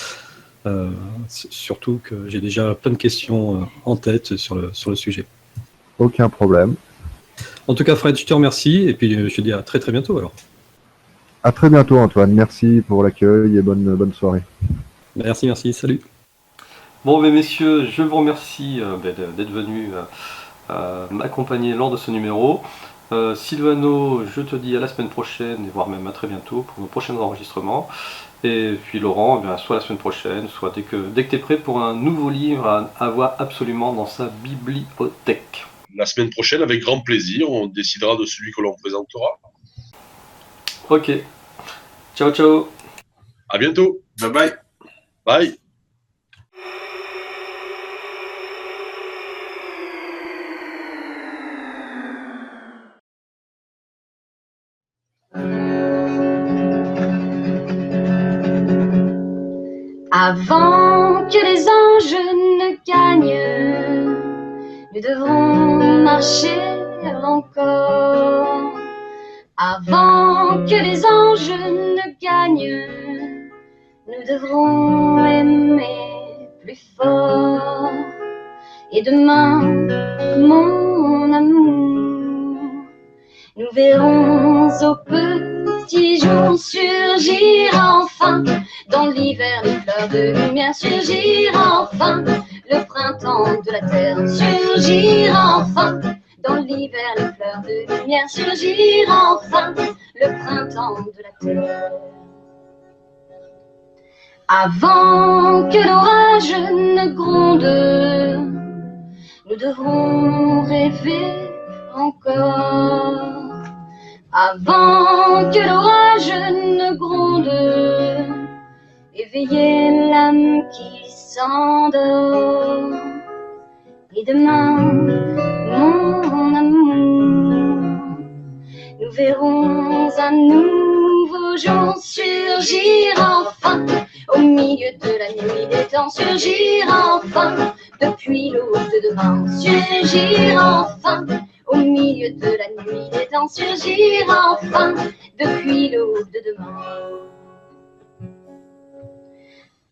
Surtout que j'ai déjà plein de questions en tête sur le sujet. Aucun problème. En tout cas, Fred, je te remercie et puis je te dis à très très bientôt alors. À très bientôt, Antoine. Merci pour l'accueil et bonne soirée. Merci, salut. Bon, mais messieurs, je vous remercie d'être venus m'accompagner lors de ce numéro. Sylvano, je te dis à la semaine prochaine, voire même à très bientôt pour nos prochains enregistrements. Et puis Laurent, soit la semaine prochaine, soit dès que tu es prêt pour un nouveau livre à avoir absolument dans sa bibliothèque. La semaine prochaine, avec grand plaisir, on décidera de celui que l'on présentera. Ok. Ciao, ciao. À bientôt. Bye bye. Bye. Avant que les anges ne gagnent, nous devrons marcher encore. Avant que les anges ne gagnent, nous devrons aimer plus fort. Et demain, mon amour, nous verrons au petit jour surgir enfin dans l'hiver les fleurs. fleurs de lumière surgir enfin, le printemps de la terre surgir enfin, dans l'hiver les fleurs de lumière surgir enfin, le printemps de la terre. Avant que l'orage ne gronde, nous devrons rêver encore. Avant que l'orage ne gronde, éveiller l'âme qui s'endort. Et demain, mon amour, nous verrons un nouveau jour surgir enfin, au milieu de la nuit des temps surgir enfin, depuis l'aube de demain surgir enfin, au milieu de la nuit des temps surgir enfin, depuis l'aube de demain.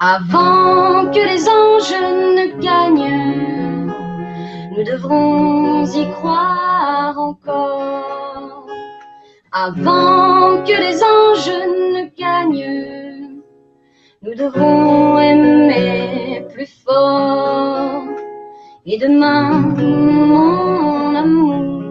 Avant que les anges ne gagnent, nous devrons y croire encore. Avant que les anges ne gagnent, nous devrons aimer plus fort. Et demain, mon amour,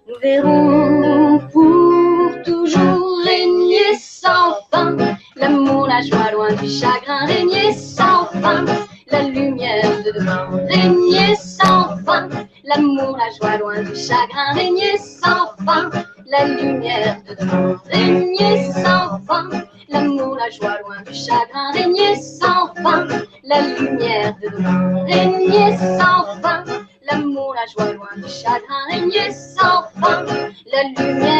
nous verrons pour toujours régner sans fin. L'amour, la joie, loin du chagrin, régner sans fin. La lumière de demain, régner sans fin. L'amour, la joie, loin du chagrin, régner sans fin. La lumière de demain, régner sans fin. L'amour, la joie, loin du chagrin, régner sans fin. La lumière de demain, régner sans fin. L'amour, la joie, loin du chagrin, régner sans fin. La lumière